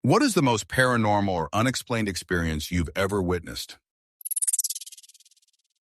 What is the most paranormal or unexplained experience you've ever witnessed?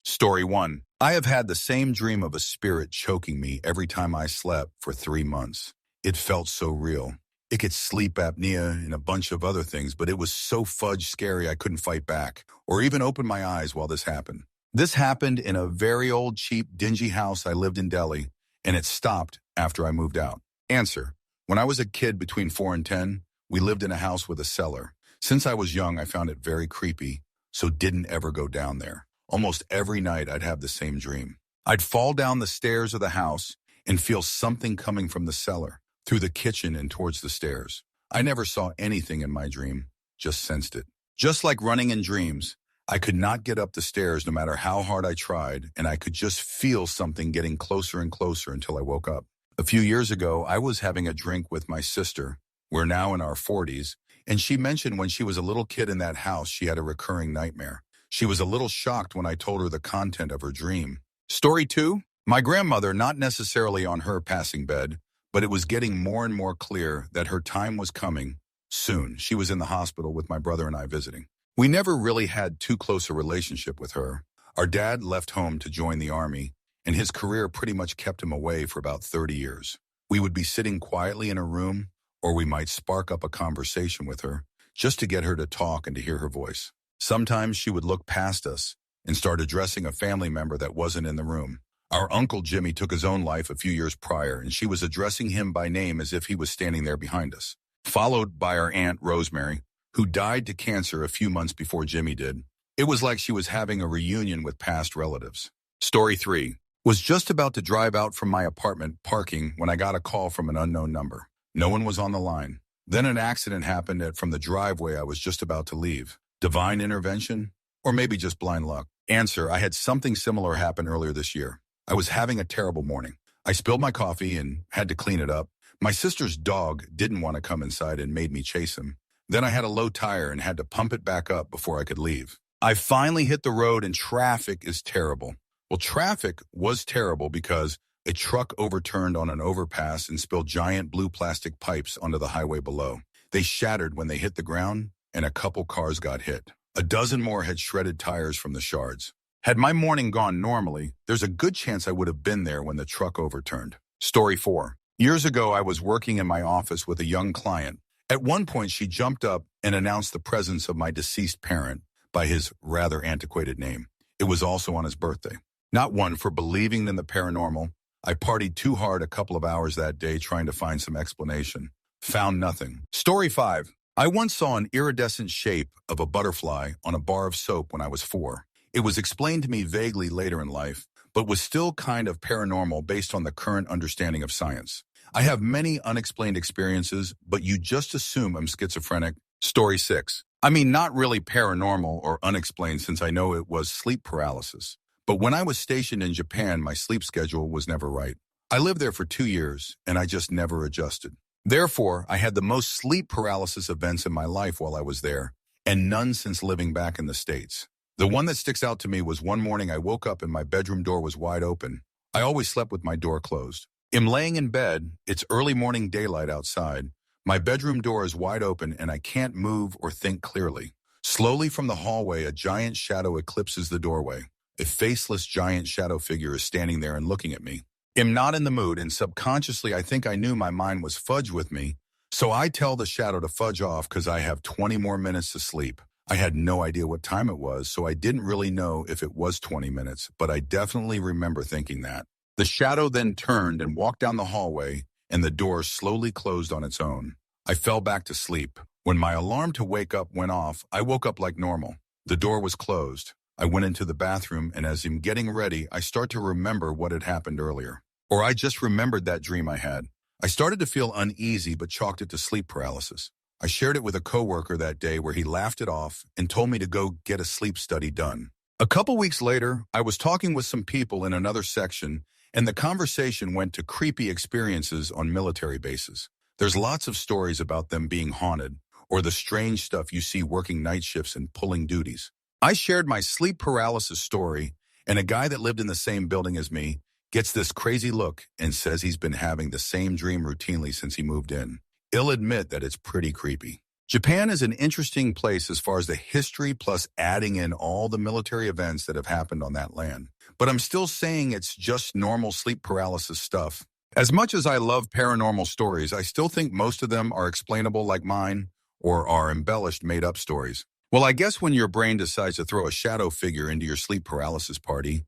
Story 1. I have had the same dream of a spirit choking me every time I slept for 3 months. It felt so real. It could sleep apnea and a bunch of other things, but it was so fudge scary I couldn't fight back or even open my eyes while this happened. This happened in a very old, cheap, dingy house I lived in Delhi, and it stopped after I moved out. Answer. When I was a kid between 4 and 10, we lived in a house with a cellar. Since I was young, I found it very creepy, so didn't ever go down there. Almost every night, I'd have the same dream. I'd fall down the stairs of the house and feel something coming from the cellar, through the kitchen and towards the stairs. I never saw anything in my dream, just sensed it. Just like running in dreams, I could not get up the stairs no matter how hard I tried, and I could just feel something getting closer and closer until I woke up. A few years ago, I was having a drink with my sister. We're now in our 40s, and she mentioned when she was a little kid in that house, she had a recurring nightmare. She was a little shocked when I told her the content of her dream. Story 2. My grandmother, not necessarily on her passing bed, but it was getting more and more clear that her time was coming soon. She was in the hospital with my brother and I visiting. We never really had too close a relationship with her. Our dad left home to join the army, and his career pretty much kept him away for about 30 years. We would be sitting quietly in a room, or we might spark up a conversation with her just to get her to talk and to hear her voice. Sometimes she would look past us and start addressing a family member that wasn't in the room. Our uncle Jimmy took his own life a few years prior, and she was addressing him by name as if he was standing there behind us. Followed by our aunt Rosemary, who died to cancer a few months before Jimmy did. It was like she was having a reunion with past relatives. Story 3. Was just about to drive out from my apartment parking when I got a call from an unknown number. No one was on the line. Then an accident happened from the driveway I was just about to leave. Divine intervention? Or maybe just blind luck? Answer. I had something similar happen earlier this year. I was having a terrible morning. I spilled my coffee and had to clean it up. My sister's dog didn't want to come inside and made me chase him. Then I had a low tire and had to pump it back up before I could leave. I finally hit the road and traffic is terrible. Well, traffic was terrible because a truck overturned on an overpass and spilled giant blue plastic pipes onto the highway below. They shattered when they hit the ground, and a couple cars got hit. A dozen more had shredded tires from the shards. Had my morning gone normally, there's a good chance I would have been there when the truck overturned. Story 4. Years ago, I was working in my office with a young client. At one point, she jumped up and announced the presence of my deceased parent by his rather antiquated name. It was also on his birthday. Not one for believing in the paranormal. I partied too hard a couple of hours that day trying to find some explanation. Found nothing. Story 5. I once saw an iridescent shape of a butterfly on a bar of soap when I was 4. It was explained to me vaguely later in life, but was still kind of paranormal based on the current understanding of science. I have many unexplained experiences, but you just assume I'm schizophrenic. Story 6. I mean, not really paranormal or unexplained since I know it was sleep paralysis. But when I was stationed in Japan, my sleep schedule was never right. I lived there for 2 years, and I just never adjusted. Therefore, I had the most sleep paralysis events in my life while I was there, and none since living back in the States. The one that sticks out to me was one morning I woke up and my bedroom door was wide open. I always slept with my door closed. I'm laying in bed, it's early morning daylight outside. My bedroom door is wide open and I can't move or think clearly. Slowly from the hallway, a giant shadow eclipses the doorway. A faceless giant shadow figure is standing there and looking at me. I'm not in the mood, and subconsciously I think I knew my mind was fudge with me, so I tell the shadow to fudge off because I have 20 more minutes to sleep. I had no idea what time it was, so I didn't really know if it was 20 minutes, but I definitely remember thinking that. The shadow then turned and walked down the hallway, and the door slowly closed on its own. I fell back to sleep. When my alarm to wake up went off, I woke up like normal. The door was closed. I went into the bathroom, and as I'm getting ready, I start to remember what had happened earlier. Or I just remembered that dream I had. I started to feel uneasy, but chalked it to sleep paralysis. I shared it with a coworker that day where he laughed it off and told me to go get a sleep study done. A couple weeks later, I was talking with some people in another section, and the conversation went to creepy experiences on military bases. There's lots of stories about them being haunted, or the strange stuff you see working night shifts and pulling duties. I shared my sleep paralysis story, and a guy that lived in the same building as me gets this crazy look and says he's been having the same dream routinely since he moved in. I'll admit that it's pretty creepy. Japan is an interesting place as far as the history plus adding in all the military events that have happened on that land. But I'm still saying it's just normal sleep paralysis stuff. As much as I love paranormal stories, I still think most of them are explainable like mine or are embellished made-up stories. Well, I guess when your brain decides to throw a shadow figure into your sleep paralysis party,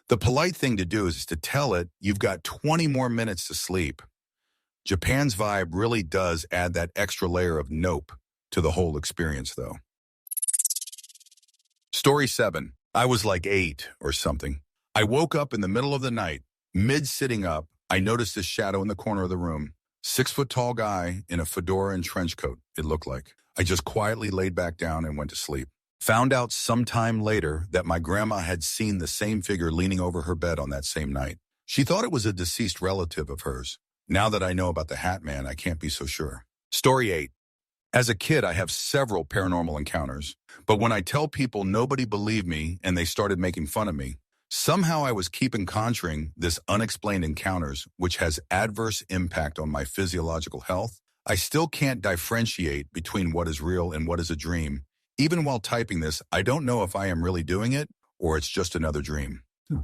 the polite thing to do is to tell it you've got 20 more minutes to sleep. Japan's vibe really does add that extra layer of nope to the whole experience, though. Story 7. I was like 8 or something. I woke up in the middle of the night. Mid-sitting up, I noticed this shadow in the corner of the room. 6-foot-tall guy in a fedora and trench coat, it looked like. I just quietly laid back down and went to sleep. Found out sometime later that my grandma had seen the same figure leaning over her bed on that same night. She thought it was a deceased relative of hers. Now that I know about the Hat Man, I can't be so sure. Story 8. As a kid, I have several paranormal encounters, but when I tell people, nobody believed me and they started making fun of me. Somehow I was keeping conjuring this unexplained encounters, which has adverse impact on my physiological health. I still can't differentiate between what is real and what is a dream. Even while typing this, I don't know if I am really doing it or it's just another dream.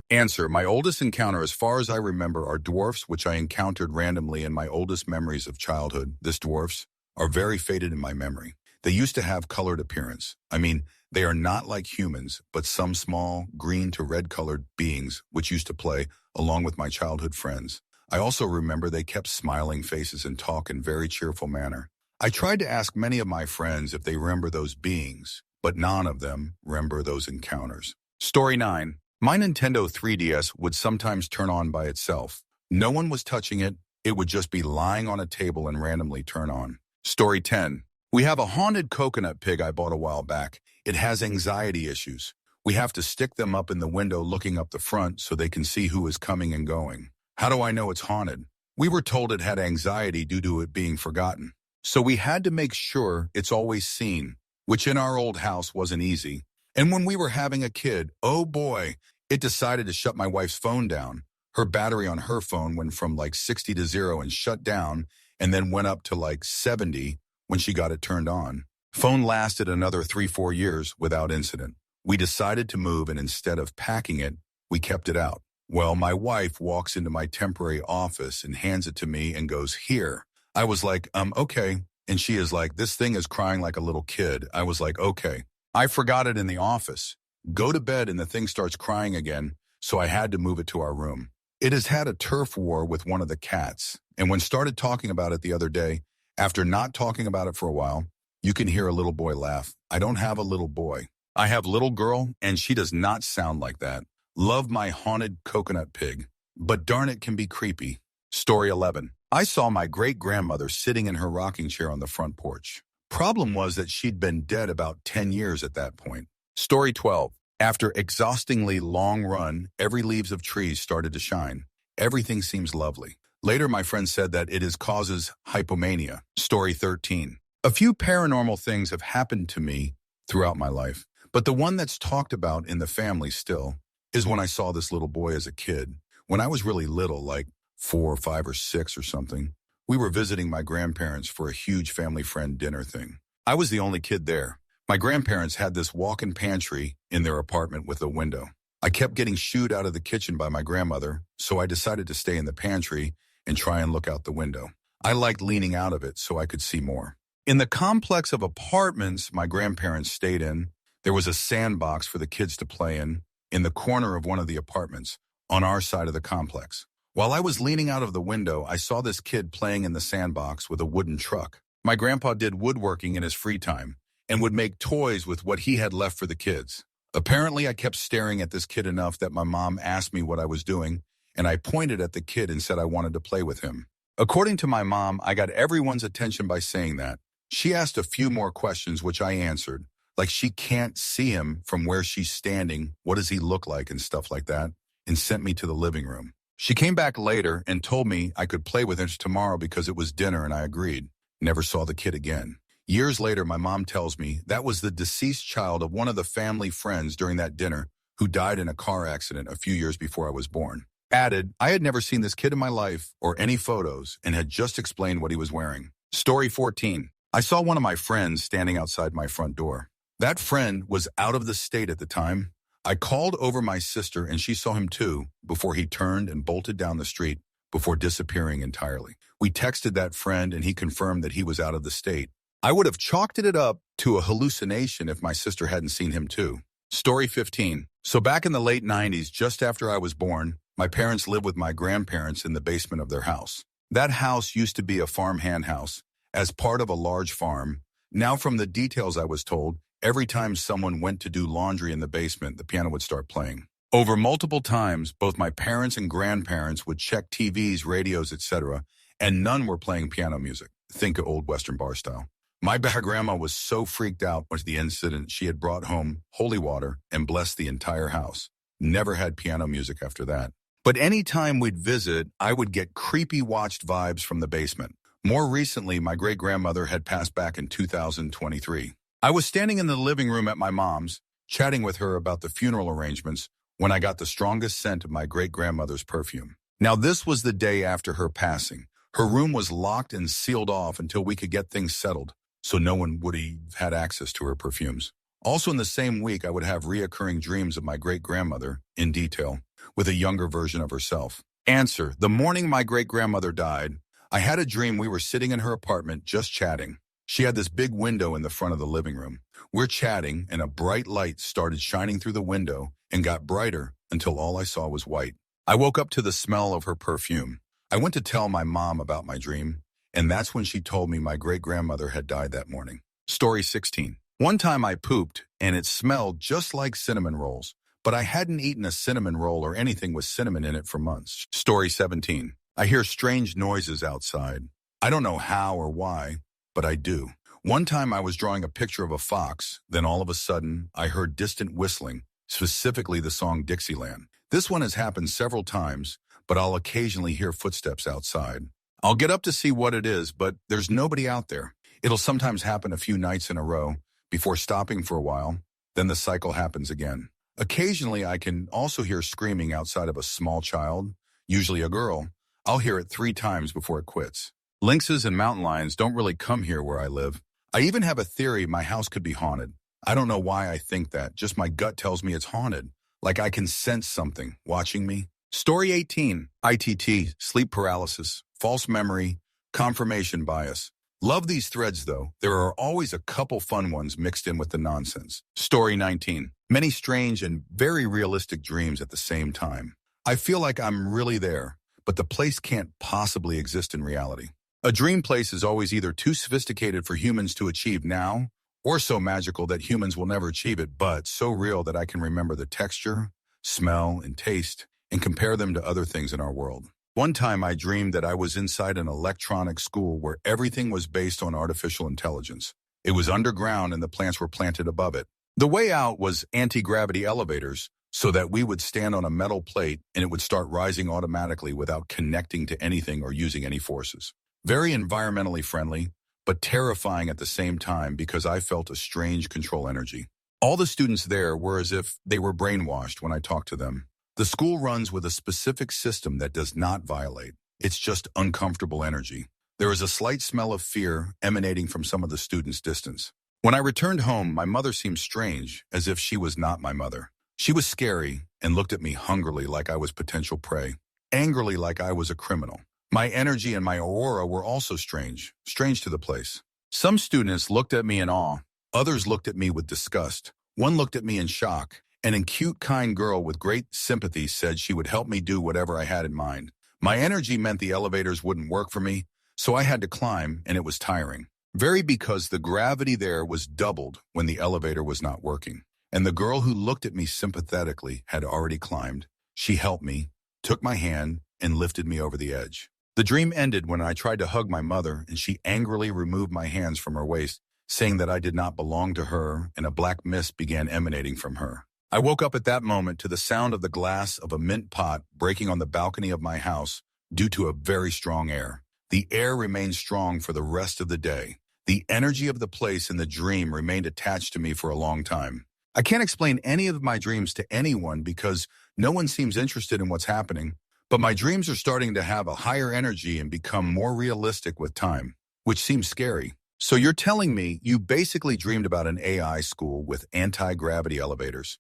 Answer. My oldest encounter, as far as I remember, are dwarfs, which I encountered randomly in my oldest memories of childhood. These dwarfs are very faded in my memory. They used to have colored appearance. I mean, they are not like humans, but some small green to red colored beings, which used to play along with my childhood friends. I also remember they kept smiling faces and talk in very cheerful manner. I tried to ask many of my friends if they remember those beings, but none of them remember those encounters. Story 9. My Nintendo 3DS would sometimes turn on by itself. No one was touching it. It would just be lying on a table and randomly turn on. Story 10. We have a haunted coconut pig I bought a while back. It has anxiety issues. We have to stick them up in the window looking up the front so they can see who is coming and going. How do I know it's haunted? We were told it had anxiety due to it being forgotten. So we had to make sure it's always seen, which in our old house wasn't easy. And when we were having a kid, oh boy, it decided to shut my wife's phone down. Her battery on her phone went from like 60 to 0 and shut down, and then went up to like 70 when she got it turned on. Phone lasted another 3-4 years without incident. We decided to move, and instead of packing it, we kept it out. Well, my wife walks into my temporary office and hands it to me and goes, "Here." I was like, okay. And she is like, "This thing is crying like a little kid." I was like, okay. I forgot it in the office. Go to bed and the thing starts crying again, so I had to move it to our room. It has had a turf war with one of the cats, and when started talking about it the other day, after not talking about it for a while, you can hear a little boy laugh. I don't have a little boy. I have little girl, and she does not sound like that. Love my haunted coconut pig, but darn it can be creepy. Story 11. I saw my great-grandmother sitting in her rocking chair on the front porch. Problem was that she'd been dead about 10 years at that point. Story 12. After exhaustingly long run, every leaves of trees started to shine. Everything seems lovely. Later, my friend said that it causes hypomania. Story 13. A few paranormal things have happened to me throughout my life, but the one that's talked about in the family still is when I saw this little boy as a kid. When I was really little, like 4 or 5 or 6 or something, we were visiting my grandparents for a huge family friend dinner thing. I was the only kid there. My grandparents had this walk-in pantry in their apartment with a window. I kept getting shooed out of the kitchen by my grandmother, so I decided to stay in the pantry and try and look out the window. I liked leaning out of it so I could see more. In the complex of apartments my grandparents stayed in, there was a sandbox for the kids to play in the corner of one of the apartments on our side of the complex. While I was leaning out of the window, I saw this kid playing in the sandbox with a wooden truck. My grandpa did woodworking in his free time and would make toys with what he had left for the kids. Apparently, I kept staring at this kid enough that my mom asked me what I was doing, and I pointed at the kid and said I wanted to play with him. According to my mom, I got everyone's attention by saying that. She asked a few more questions, which I answered, like she can't see him from where she's standing, what does he look like and stuff like that, and sent me to the living room. She came back later and told me I could play with him tomorrow because it was dinner, and I agreed. Never saw the kid again. Years later, my mom tells me that was the deceased child of one of the family friends during that dinner who died in a car accident a few years before I was born. Added, I had never seen this kid in my life or any photos and had just explained what he was wearing. Story 14. I saw one of my friends standing outside my front door. That friend was out of the state at the time. I called over my sister and she saw him too before he turned and bolted down the street before disappearing entirely. We texted that friend and he confirmed that he was out of the state. I would have chalked it up to a hallucination if my sister hadn't seen him too. Story 15. So back in the late 90s, just after I was born, my parents lived with my grandparents in the basement of their house. That house used to be a farmhand house as part of a large farm. Now from the details I was told, every time someone went to do laundry in the basement, the piano would start playing. Over multiple times, both my parents and grandparents would check TVs, radios, etc., and none were playing piano music. Think of old Western bar style. My grandma was so freaked out with the incident, she had brought home holy water and blessed the entire house. Never had piano music after that. But any time we'd visit, I would get creepy watched vibes from the basement. More recently, my great-grandmother had passed back in 2023. I was standing in the living room at my mom's, chatting with her about the funeral arrangements when I got the strongest scent of my great-grandmother's perfume. Now, this was the day after her passing. Her room was locked and sealed off until we could get things settled, so no one would have had access to her perfumes. Also in the same week, I would have reoccurring dreams of my great-grandmother, in detail, with a younger version of herself. Answer: the morning my great-grandmother died, I had a dream we were sitting in her apartment just chatting. She had this big window in the front of the living room. We're chatting, and a bright light started shining through the window and got brighter until all I saw was white. I woke up to the smell of her perfume. I went to tell my mom about my dream, and that's when she told me my great-grandmother had died that morning. Story 16. One time I pooped, and it smelled just like cinnamon rolls, but I hadn't eaten a cinnamon roll or anything with cinnamon in it for months. Story 17. I hear strange noises outside. I don't know how or why, but I do. One time I was drawing a picture of a fox, then all of a sudden I heard distant whistling, specifically the song Dixieland. This one has happened several times, but I'll occasionally hear footsteps outside. I'll get up to see what it is, but there's nobody out there. It'll sometimes happen a few nights in a row, before stopping for a while, then the cycle happens again. Occasionally I can also hear screaming outside of a small child, usually a girl. I'll hear it 3 times before it quits. Lynxes and mountain lions don't really come here where I live. I even have a theory my house could be haunted. I don't know why I think that, just my gut tells me it's haunted. Like I can sense something watching me. Story 18. ITT, sleep paralysis, false memory, confirmation bias. Love these threads though. There are always a couple fun ones mixed in with the nonsense. Story 19. Many strange and very realistic dreams at the same time. I feel like I'm really there, but the place can't possibly exist in reality. A dream place is always either too sophisticated for humans to achieve now, or so magical that humans will never achieve it, but so real that I can remember the texture, smell, and taste, and compare them to other things in our world. One time I dreamed that I was inside an electronic school where everything was based on artificial intelligence. It was underground and the plants were planted above it. The way out was anti-gravity elevators, so that we would stand on a metal plate and it would start rising automatically without connecting to anything or using any forces. Very environmentally friendly, but terrifying at the same time because I felt a strange control energy. All the students there were as if they were brainwashed when I talked to them. The school runs with a specific system that does not violate. It's just uncomfortable energy. There is a slight smell of fear emanating from some of the students' distance. When I returned home, my mother seemed strange, as if she was not my mother. She was scary and looked at me hungrily like I was potential prey, angrily like I was a criminal. My energy and my aura were also strange to the place. Some students looked at me in awe. Others looked at me with disgust. One looked at me in shock. An cute, kind girl with great sympathy said she would help me do whatever I had in mind. My energy meant the elevators wouldn't work for me, so I had to climb, and it was tiring. Because the gravity there was doubled when the elevator was not working. And the girl who looked at me sympathetically had already climbed. She helped me, took my hand, and lifted me over the edge. The dream ended when I tried to hug my mother, and she angrily removed my hands from her waist, saying that I did not belong to her, and a black mist began emanating from her. I woke up at that moment to the sound of the glass of a mint pot breaking on the balcony of my house due to a very strong air. The air remained strong for the rest of the day. The energy of the place and the dream remained attached to me for a long time. I can't explain any of my dreams to anyone because no one seems interested in what's happening, but my dreams are starting to have a higher energy and become more realistic with time, which seems scary. So you're telling me you basically dreamed about an AI school with anti-gravity elevators,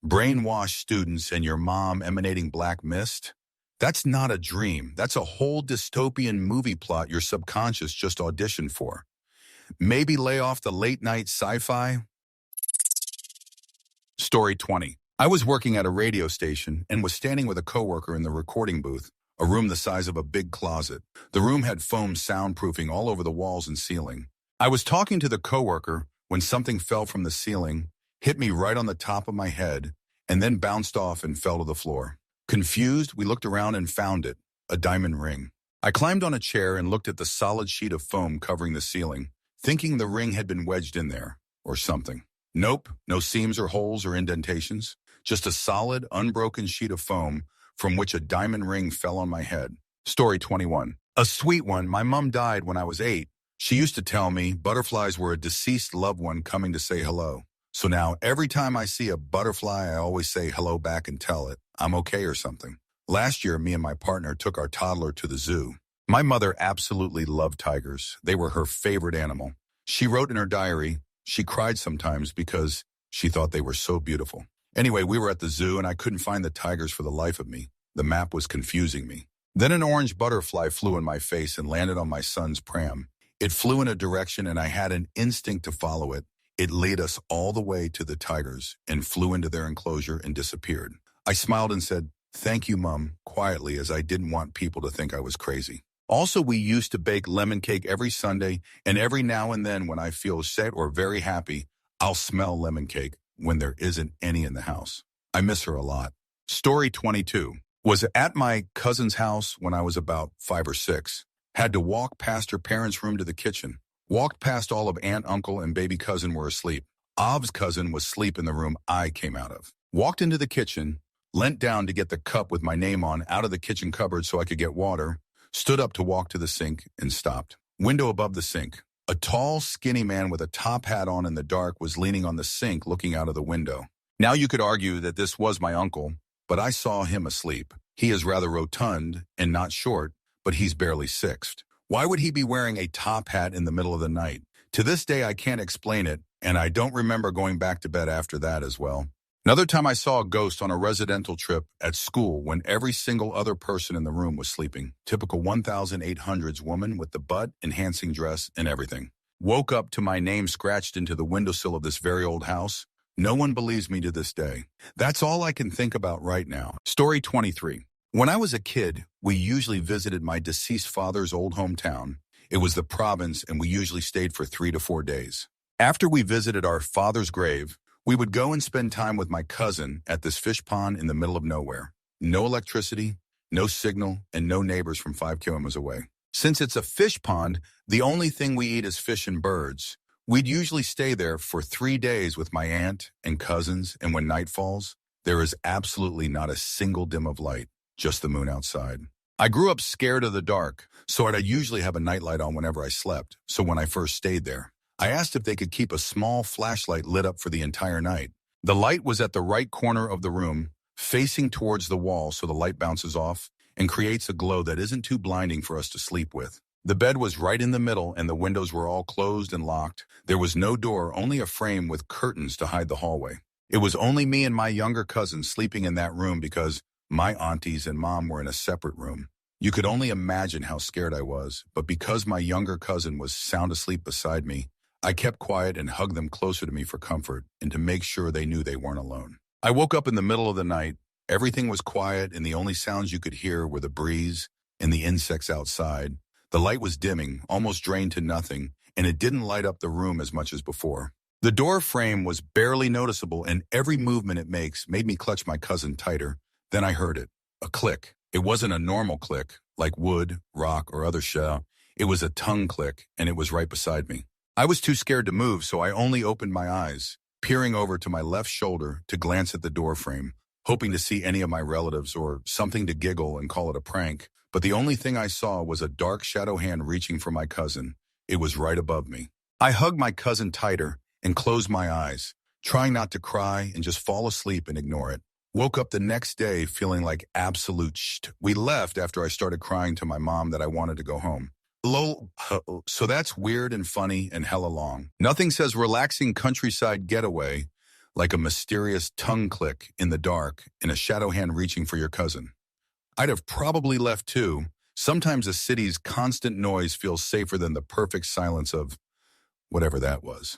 brainwashed students, and your mom emanating black mist? That's not a dream. That's a whole dystopian movie plot your subconscious just auditioned for. Maybe lay off the late-night sci-fi? Story 20. I was working at a radio station and was standing with a coworker in the recording booth, a room the size of a big closet. The room had foam soundproofing all over the walls and ceiling. I was talking to the coworker when something fell from the ceiling, hit me right on the top of my head, and then bounced off and fell to the floor. Confused, we looked around and found it, a diamond ring. I climbed on a chair and looked at the solid sheet of foam covering the ceiling, thinking the ring had been wedged in there, or something. Nope, no seams or holes or indentations, just a solid, unbroken sheet of foam from which a diamond ring fell on my head. Story 21. A sweet one. My mom died when I was 8. She used to tell me butterflies were a deceased loved one coming to say hello. So now every time I see a butterfly, I always say hello back and tell it I'm okay or something. Last year, me and my partner took our toddler to the zoo. My mother absolutely loved tigers. They were her favorite animal. She wrote in her diary, she cried sometimes because she thought they were so beautiful. Anyway, we were at the zoo and I couldn't find the tigers for the life of me. The map was confusing me. Then an orange butterfly flew in my face and landed on my son's pram. It flew in a direction and I had an instinct to follow it. It led us all the way to the tigers and flew into their enclosure and disappeared. I smiled and said, "Thank you, Mom," quietly, as I didn't want people to think I was crazy. Also, we used to bake lemon cake every Sunday, and every now and then when I feel sad or very happy, I'll smell lemon cake when there isn't any in the house. I miss her a lot. Story 22. Was at my cousin's house when I was about 5 or 6. Had to walk past her parents' room to the kitchen. Walked past all of aunt, uncle, and baby cousin were asleep. Av's cousin was asleep in the room I came out of. Walked into the kitchen, leant down to get the cup with my name on out of the kitchen cupboard so I could get water, stood up to walk to the sink, and stopped. Window above the sink. A tall, skinny man with a top hat on in the dark was leaning on the sink looking out of the window. Now you could argue that this was my uncle, but I saw him asleep. He is rather rotund and not short, but he's barely 6'd. Why would he be wearing a top hat in the middle of the night? To this day, I can't explain it, and I don't remember going back to bed after that as well. Another time I saw a ghost on a residential trip at school when every single other person in the room was sleeping. Typical 1800s woman with the butt-enhancing dress and everything. Woke up to my name scratched into the windowsill of this very old house. No one believes me to this day. That's all I can think about right now. Story 23. When I was a kid, we usually visited my deceased father's old hometown. It was the province, and we usually stayed for 3 to 4 days. After we visited our father's grave, we would go and spend time with my cousin at this fish pond in the middle of nowhere. No electricity, no signal, and no neighbors from 5 kilometers away. Since it's a fish pond, the only thing we eat is fish and birds. We'd usually stay there for 3 days with my aunt and cousins, and when night falls, there is absolutely not a single dim of light, just the moon outside. I grew up scared of the dark, so I'd usually have a nightlight on whenever I slept, so when I first stayed there, I asked if they could keep a small flashlight lit up for the entire night. The light was at the right corner of the room, facing towards the wall so the light bounces off and creates a glow that isn't too blinding for us to sleep with. The bed was right in the middle and the windows were all closed and locked. There was no door, only a frame with curtains to hide the hallway. It was only me and my younger cousin sleeping in that room because my aunties and mom were in a separate room. You could only imagine how scared I was, but because my younger cousin was sound asleep beside me, I kept quiet and hugged them closer to me for comfort and to make sure they knew they weren't alone. I woke up in the middle of the night. Everything was quiet and the only sounds you could hear were the breeze and the insects outside. The light was dimming, almost drained to nothing, and it didn't light up the room as much as before. The door frame was barely noticeable and every movement it makes made me clutch my cousin tighter. Then I heard it, a click. It wasn't a normal click, like wood, rock, or other shell. It was a tongue click, and it was right beside me. I was too scared to move, so I only opened my eyes, peering over to my left shoulder to glance at the door frame, hoping to see any of my relatives or something to giggle and call it a prank. But the only thing I saw was a dark shadow hand reaching for my cousin. It was right above me. I hugged my cousin tighter and closed my eyes, trying not to cry and just fall asleep and ignore it. Woke up the next day feeling like absolute shit. We left after I started crying to my mom that I wanted to go home. So that's weird and funny and hella long. Nothing says relaxing countryside getaway like a mysterious tongue click in the dark and a shadow hand reaching for your cousin. I'd have probably left too. Sometimes a city's constant noise feels safer than the perfect silence of whatever that was.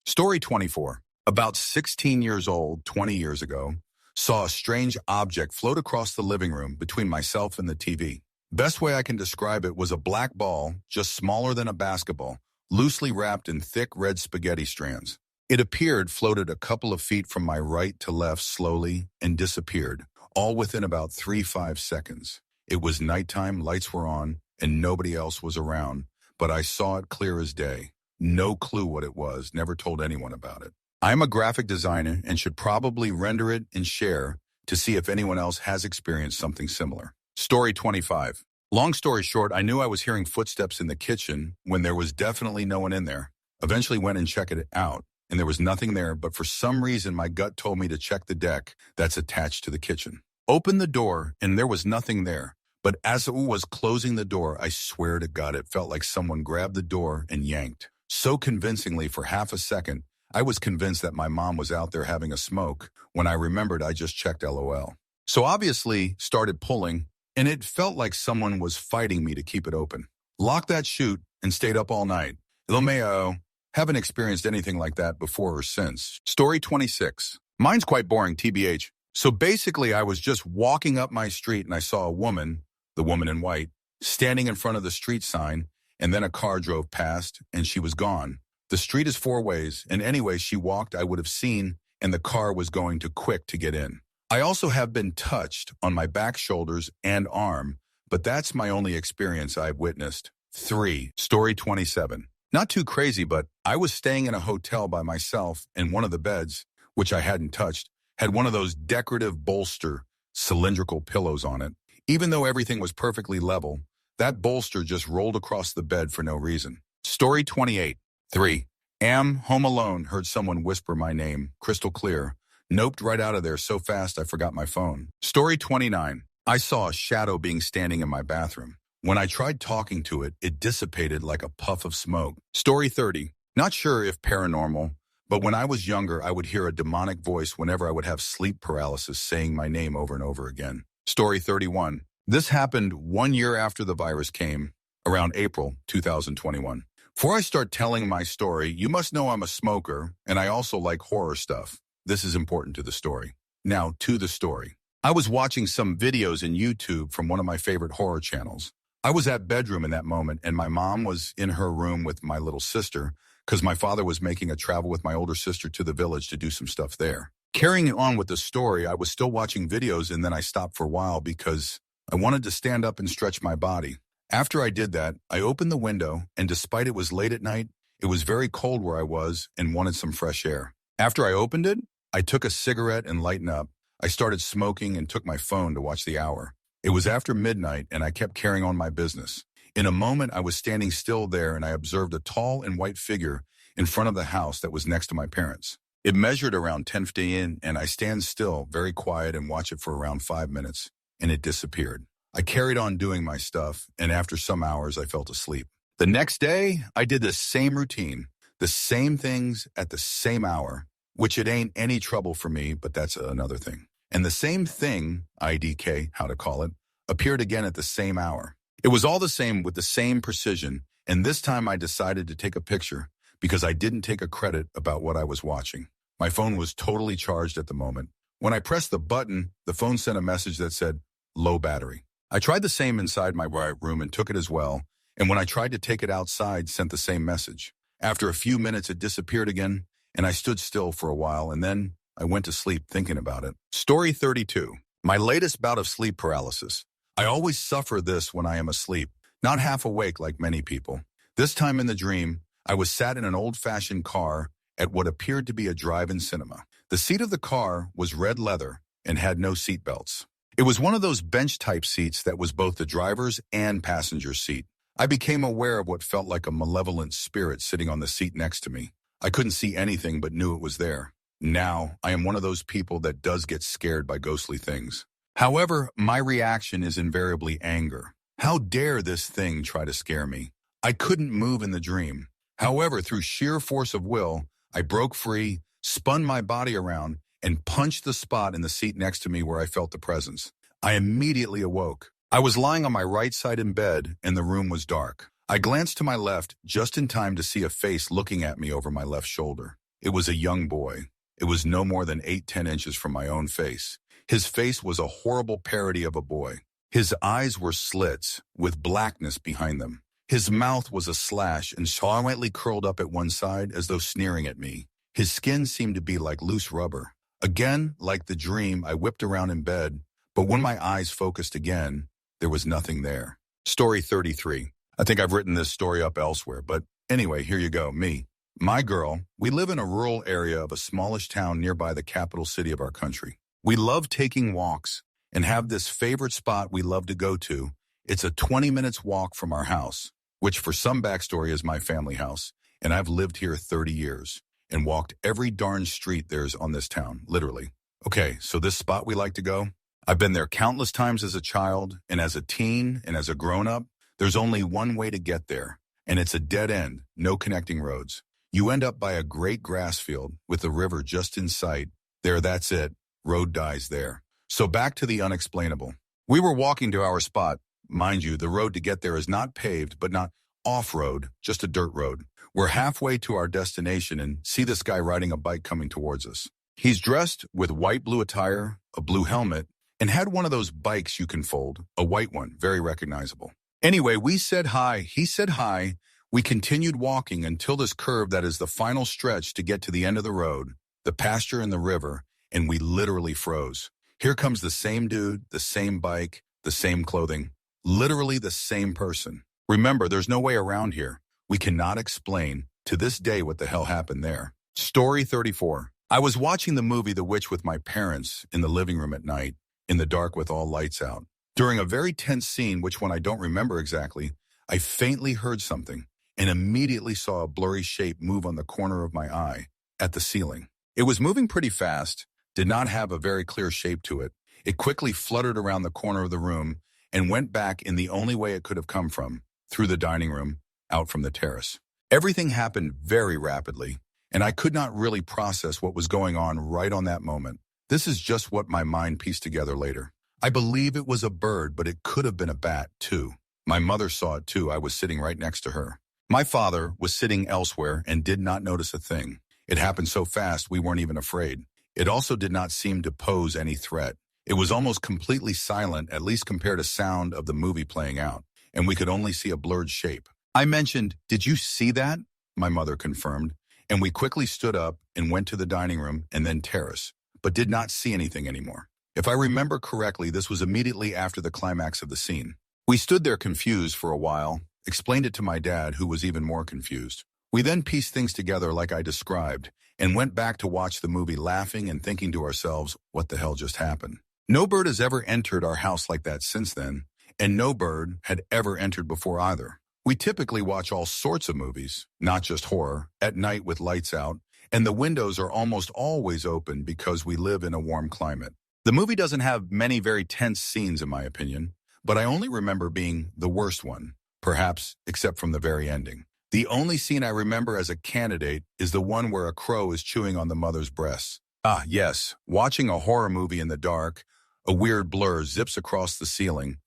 Story 24. About 16 years old, 20 years ago, saw a strange object float across the living room between myself and the TV. Best way I can describe it was a black ball, just smaller than a basketball, loosely wrapped in thick red spaghetti strands. It appeared, floated a couple of feet from my right to left slowly, and disappeared, all within about 3-5 seconds. It was nighttime, lights were on, and nobody else was around, but I saw it clear as day. No clue what it was, never told anyone about it. I'm a graphic designer and should probably render it and share to see if anyone else has experienced something similar. Story 25. Long story short, I knew I was hearing footsteps in the kitchen when there was definitely no one in there. Eventually went and checked it out, and there was nothing there, but for some reason my gut told me to check the deck that's attached to the kitchen. Opened the door, and there was nothing there. But as it was closing the door, I swear to God, it felt like someone grabbed the door and yanked. So convincingly for half a second, I was convinced that my mom was out there having a smoke when I remembered I just checked LOL. So obviously started pulling, and it felt like someone was fighting me to keep it open. Locked that chute and stayed up all night. LMAO, haven't experienced anything like that before or since. Story 26. Mine's quite boring, TBH. So basically I was just walking up my street and I saw a woman, the woman in white, standing in front of the street sign, and then a car drove past and she was gone. The street is 4 ways, and anyway she walked I would have seen, and the car was going too quick to get in. I also have been touched on my back, shoulders, and arm, but that's my only experience I've witnessed. 3. Story 27. Not too crazy, but I was staying in a hotel by myself, and one of the beds, which I hadn't touched, had one of those decorative bolster, cylindrical pillows on it. Even though everything was perfectly level, that bolster just rolled across the bed for no reason. Story 28. 3. Am home alone, heard someone whisper my name, crystal clear. Noped right out of there so fast I forgot my phone. Story 29. I saw a shadow being standing in my bathroom. When I tried talking to it, it dissipated like a puff of smoke. Story 30. Not sure if paranormal, but when I was younger, I would hear a demonic voice whenever I would have sleep paralysis saying my name over and over again. Story 31. This happened 1 year after the virus came, around April 2021. Before I start telling my story, you must know I'm a smoker, and I also like horror stuff. This is important to the story. Now, to the story. I was watching some videos in YouTube from one of my favorite horror channels. I was at bedroom in that moment, and my mom was in her room with my little sister because my father was making a travel with my older sister to the village to do some stuff there. Carrying on with the story, I was still watching videos, and then I stopped for a while because I wanted to stand up and stretch my body. After I did that, I opened the window, and despite it was late at night, it was very cold where I was and wanted some fresh air. After I opened it, I took a cigarette and lightened up. I started smoking and took my phone to watch the hour. It was after midnight, and I kept carrying on my business. In a moment, I was standing still there, and I observed a tall and white figure in front of the house that was next to my parents. It measured around 10 feet in, and I stand still, very quiet, and watch it for around 5 minutes, and it disappeared. I carried on doing my stuff, and after some hours, I fell asleep. The next day, I did the same routine, the same things at the same hour, which it ain't any trouble for me, but that's another thing. And the same thing, IDK, how to call it, appeared again at the same hour. It was all the same with the same precision, and this time I decided to take a picture because I didn't take a credit about what I was watching. My phone was totally charged at the moment. When I pressed the button, the phone sent a message that said, low battery. I tried the same inside my room and took it as well, and when I tried to take it outside, sent the same message. After a few minutes, it disappeared again, and I stood still for a while, and then I went to sleep thinking about it. Story 32. My latest bout of sleep paralysis. I always suffer this when I am asleep, not half awake like many people. This time in the dream, I was sat in an old-fashioned car at what appeared to be a drive-in cinema. The seat of the car was red leather and had no seat belts. It was one of those bench-type seats that was both the driver's and passenger's seat. I became aware of what felt like a malevolent spirit sitting on the seat next to me. I couldn't see anything but knew it was there. Now, I am one of those people that does get scared by ghostly things. However, my reaction is invariably anger. How dare this thing try to scare me? I couldn't move in the dream. However, through sheer force of will, I broke free, spun my body around, and punched the spot in the seat next to me where I felt the presence. I immediately awoke. I was lying on my right side in bed, and the room was dark. I glanced to my left just in time to see a face looking at me over my left shoulder. It was a young boy. It was no more than 8-10 inches from my own face. His face was a horrible parody of a boy. His eyes were slits, with blackness behind them. His mouth was a slash and slightly curled up at one side as though sneering at me. His skin seemed to be like loose rubber. Again, like the dream, I whipped around in bed, but when my eyes focused again, there was nothing there. Story 33. I think I've written this story up elsewhere, but anyway, here you go, me. My girl, we live in a rural area of a smallish town nearby the capital city of our country. We love taking walks and have this favorite spot we love to go to. It's a 20 minutes walk from our house, which for some backstory is my family house, and I've lived here 30 years and walked every darn street there's on this town, literally. Okay, so this spot we like to go, I've been there countless times as a child and as a teen and as a grown-up. There's only one way to get there, and it's a dead end, no connecting roads. You end up by a great grass field with the river just in sight. There, that's it. Road dies there. So back to the unexplainable. We were walking to our spot. Mind you, the road to get there is not paved, but not off-road, just a dirt road. We're halfway to our destination and see this guy riding a bike coming towards us. He's dressed with white-blue attire, a blue helmet, and had one of those bikes you can fold, a white one, very recognizable. Anyway, we said hi, he said hi. We continued walking until this curve that is the final stretch to get to the end of the road, the pasture and the river, and we literally froze. Here comes the same dude, the same bike, the same clothing, literally the same person. Remember, there's no way around here. We cannot explain to this day what the hell happened there. Story 34. I was watching the movie The Witch with my parents in the living room at night, in the dark with all lights out. During a very tense scene, which one I don't remember exactly, I faintly heard something and immediately saw a blurry shape move on the corner of my eye at the ceiling. It was moving pretty fast, did not have a very clear shape to it. It quickly fluttered around the corner of the room and went back in the only way it could have come from, through the dining room, out from the terrace. Everything happened very rapidly, and I could not really process what was going on right on that moment. This is just what my mind pieced together later. I believe it was a bird, but it could have been a bat, too. My mother saw it, too. I was sitting right next to her. My father was sitting elsewhere and did not notice a thing. It happened so fast we weren't even afraid. It also did not seem to pose any threat. It was almost completely silent, at least compared to sound of the movie playing out, and we could only see a blurred shape. I mentioned, "Did you see that?" My mother confirmed, and we quickly stood up and went to the dining room and then terrace, but did not see anything anymore. If I remember correctly, this was immediately after the climax of the scene. We stood there confused for a while, explained it to my dad, who was even more confused. We then pieced things together like I described, and went back to watch the movie laughing and thinking to ourselves, what the hell just happened? No bird has ever entered our house like that since then, and no bird had ever entered before either. We typically watch all sorts of movies, not just horror, at night with lights out, and the windows are almost always open because we live in a warm climate. The movie doesn't have many very tense scenes, in my opinion, but I only remember being the worst one, perhaps except from the very ending. The only scene I remember as a candidate is the one where a crow is chewing on the mother's breasts. Ah, yes, watching a horror movie in the dark, a weird blur zips across the ceiling,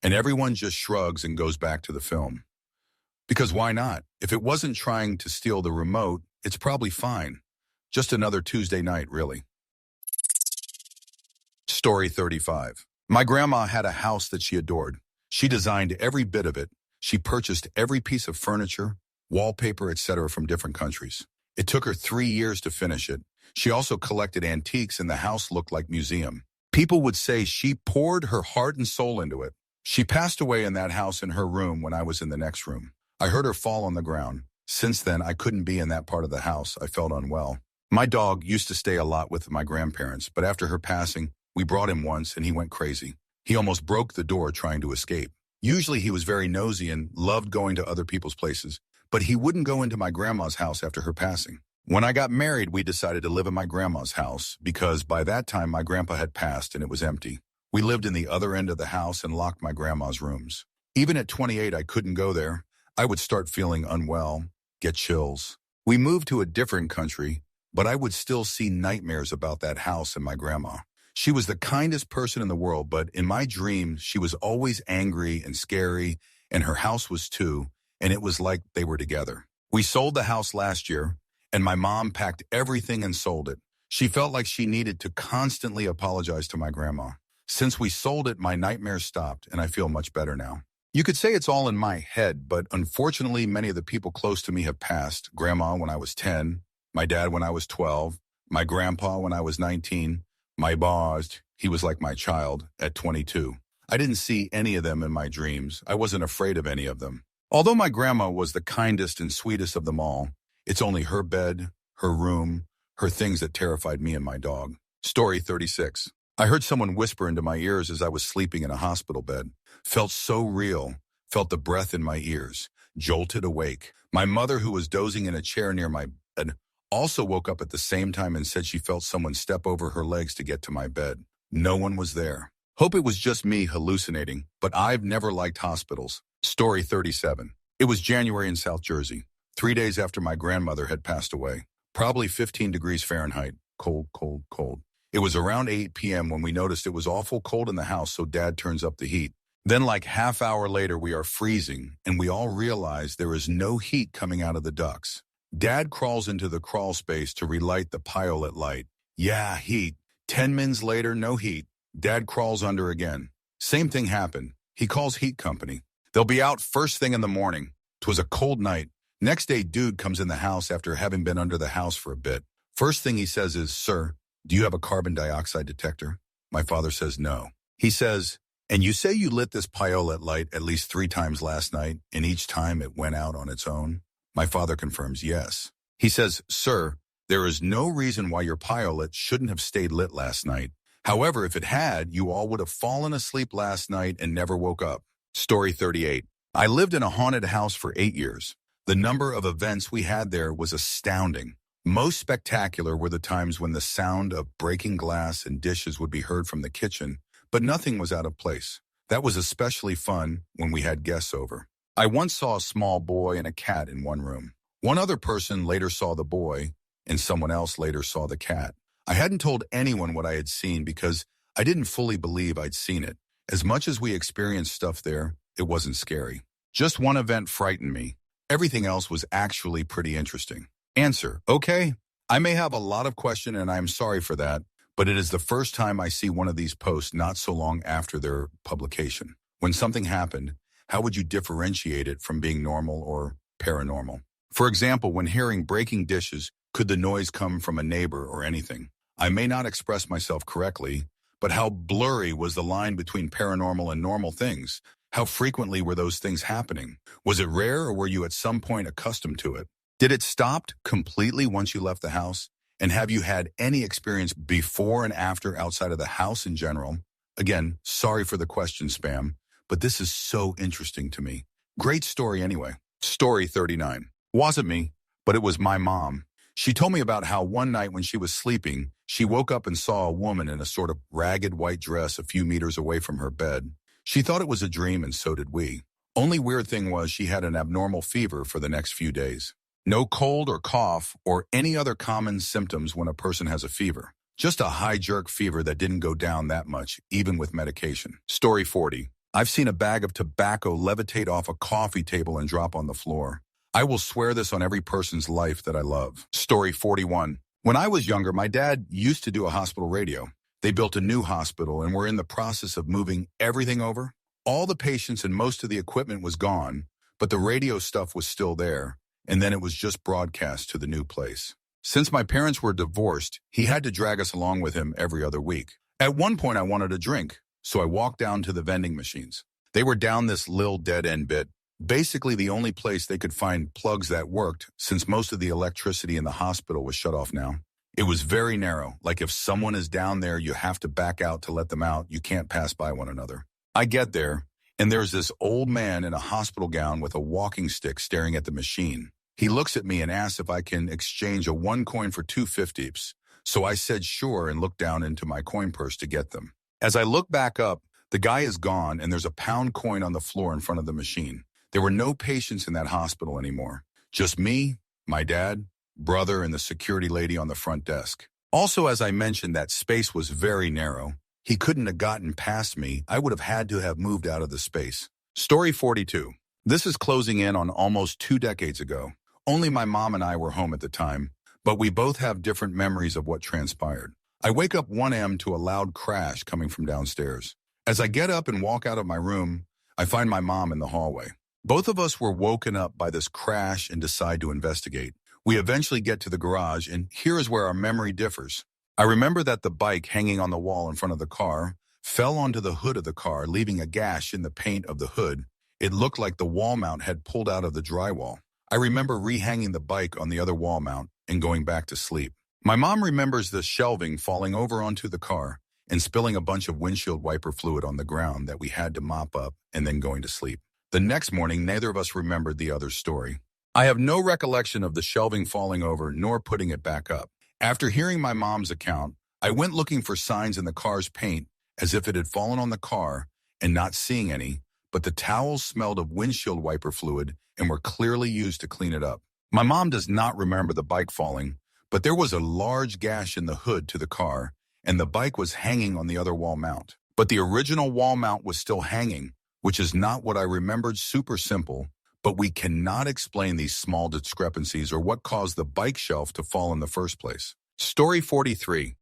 and everyone just shrugs and goes back to the film. Because why not? If it wasn't trying to steal the remote, it's probably fine. Just another Tuesday night, really. Story 35. My grandma had a house that she adored. She designed every bit of it. She purchased every piece of furniture, wallpaper, etc. from different countries. It took her 3 years to finish it. She also collected antiques, and the house looked like museum. People would say she poured her heart and soul into it. She passed away in that house in her room when I was in the next room. I heard her fall on the ground. Since then, I couldn't be in that part of the house. I felt unwell. My dog used to stay a lot with my grandparents, but after her passing, we brought him once and he went crazy. He almost broke the door trying to escape. Usually he was very nosy and loved going to other people's places, but he wouldn't go into my grandma's house after her passing. When I got married, we decided to live in my grandma's house because by that time my grandpa had passed and it was empty. We lived in the other end of the house and locked my grandma's rooms. Even at 28, I couldn't go there. I would start feeling unwell, get chills. We moved to a different country, but I would still see nightmares about that house and my grandma. She was the kindest person in the world, but in my dreams, she was always angry and scary, and her house was too, and it was like they were together. We sold the house last year, and my mom packed everything and sold it. She felt like she needed to constantly apologize to my grandma. Since we sold it, my nightmares stopped, and I feel much better now. You could say it's all in my head, but unfortunately, many of the people close to me have passed. Grandma when I was 10, my dad when I was 12, my grandpa when I was 19, my boss, he was like my child, at 22. I didn't see any of them in my dreams. I wasn't afraid of any of them. Although my grandma was the kindest and sweetest of them all, it's only her bed, her room, her things that terrified me and my dog. Story 36. I heard someone whisper into my ears as I was sleeping in a hospital bed. Felt so real. Felt the breath in my ears. Jolted awake. My mother, who was dozing in a chair near my bed, also woke up at the same time and said she felt someone step over her legs to get to my bed. No one was there. Hope it was just me hallucinating, but I've never liked hospitals. Story 37. It was January in South Jersey, 3 days after my grandmother had passed away. Probably 15 degrees Fahrenheit. Cold, cold, cold. It was around 8 p.m. when we noticed it was awful cold in the house, so Dad turns up the heat. Then like half hour later, we are freezing, and we all realize there is no heat coming out of the ducts. Dad crawls into the crawl space to relight the pilot light. Yeah, heat. 10 minutes later, no heat. Dad crawls under again. Same thing happened. He calls heat company. They'll be out first thing in the morning. 'Twas a cold night. Next day, dude comes in the house after having been under the house for a bit. First thing he says is, "Sir, do you have a carbon dioxide detector?" My father says no. He says, "And you say you lit this pilot light at least 3 times last night, and each time it went out on its own?" My father confirms yes. He says, "Sir, there is no reason why your pilot shouldn't have stayed lit last night. However, if it had, you all would have fallen asleep last night and never woke up." Story 38. I lived in a haunted house for 8 years. The number of events we had there was astounding. Most spectacular were the times when the sound of breaking glass and dishes would be heard from the kitchen, but nothing was out of place. That was especially fun when we had guests over. I once saw a small boy and a cat in one room. One other person later saw the boy, and someone else later saw the cat. I hadn't told anyone what I had seen because I didn't fully believe I'd seen it. As much as we experienced stuff there, it wasn't scary. Just one event frightened me. Everything else was actually pretty interesting. Answer: okay. I may have a lot of questions, and I'm sorry for that, but it is the first time I see one of these posts not so long after their publication. When something happened, how would you differentiate it from being normal or paranormal? For example, when hearing breaking dishes, could the noise come from a neighbor or anything? I may not express myself correctly, but how blurry was the line between paranormal and normal things? How frequently were those things happening? Was it rare, or were you at some point accustomed to it? Did it stop completely once you left the house? And have you had any experience before and after outside of the house in general? Again, sorry for the question spam, but this is so interesting to me. Great story anyway. Story 39. Wasn't me, but it was my mom. She told me about how one night when she was sleeping, she woke up and saw a woman in a sort of ragged white dress a few meters away from her bed. She thought it was a dream, and so did we. Only weird thing was she had an abnormal fever for the next few days. No cold or cough or any other common symptoms when a person has a fever. Just a high jerk fever that didn't go down that much, even with medication. Story 40. I've seen a bag of tobacco levitate off a coffee table and drop on the floor. I will swear this on every person's life that I love. Story 41. When I was younger, my dad used to do a hospital radio. They built a new hospital and were in the process of moving everything over. All the patients and most of the equipment was gone, but the radio stuff was still there, and then it was just broadcast to the new place. Since my parents were divorced, he had to drag us along with him every other week. At one point, I wanted a drink, so I walked down to the vending machines. They were down this little dead-end bit, basically the only place they could find plugs that worked, since most of the electricity in the hospital was shut off now. It was very narrow, like if someone is down there, you have to back out to let them out. You can't pass by one another. I get there, and there's this old man in a hospital gown with a walking stick staring at the machine. He looks at me and asks if I can exchange a 1 coin for 2 50s. So I said sure and looked down into my coin purse to get them. As I look back up, The guy is gone and there's a pound coin on the floor in front of the machine. There were no patients in that hospital anymore. Just me, my dad, brother, and the security lady on the front desk. Also, as I mentioned, that space was very narrow. He couldn't have gotten past me. I would have had to have moved out of the space. Story 42. This is closing in on almost 2 decades ago. Only my mom and I were home at the time, but we both have different memories of what transpired. I wake up 1 a.m. to a loud crash coming from downstairs. As I get up and walk out of my room, I find my mom in the hallway. Both of us were woken up by this crash and decide to investigate. We eventually get to the garage, and here is where our memory differs. I remember that the bike hanging on the wall in front of the car fell onto the hood of the car, leaving a gash in the paint of the hood. It looked like the wall mount had pulled out of the drywall. I remember rehanging the bike on the other wall mount and going back to sleep. My mom remembers the shelving falling over onto the car and spilling a bunch of windshield wiper fluid on the ground that we had to mop up and then going to sleep. The next morning, neither of us remembered the other's story. I have no recollection of the shelving falling over nor putting it back up. After hearing my mom's account, I went looking for signs in the car's paint as if it had fallen on the car and not seeing any, but the towels smelled of windshield wiper fluid and were clearly used to clean it up. My mom does not remember the bike falling, but there was a large gash in the hood to the car, and the bike was hanging on the other wall mount. But the original wall mount was still hanging, which is not what I remembered. Super simple, but we cannot explain these small discrepancies or what caused the bike shelf to fall in the first place. Story 43.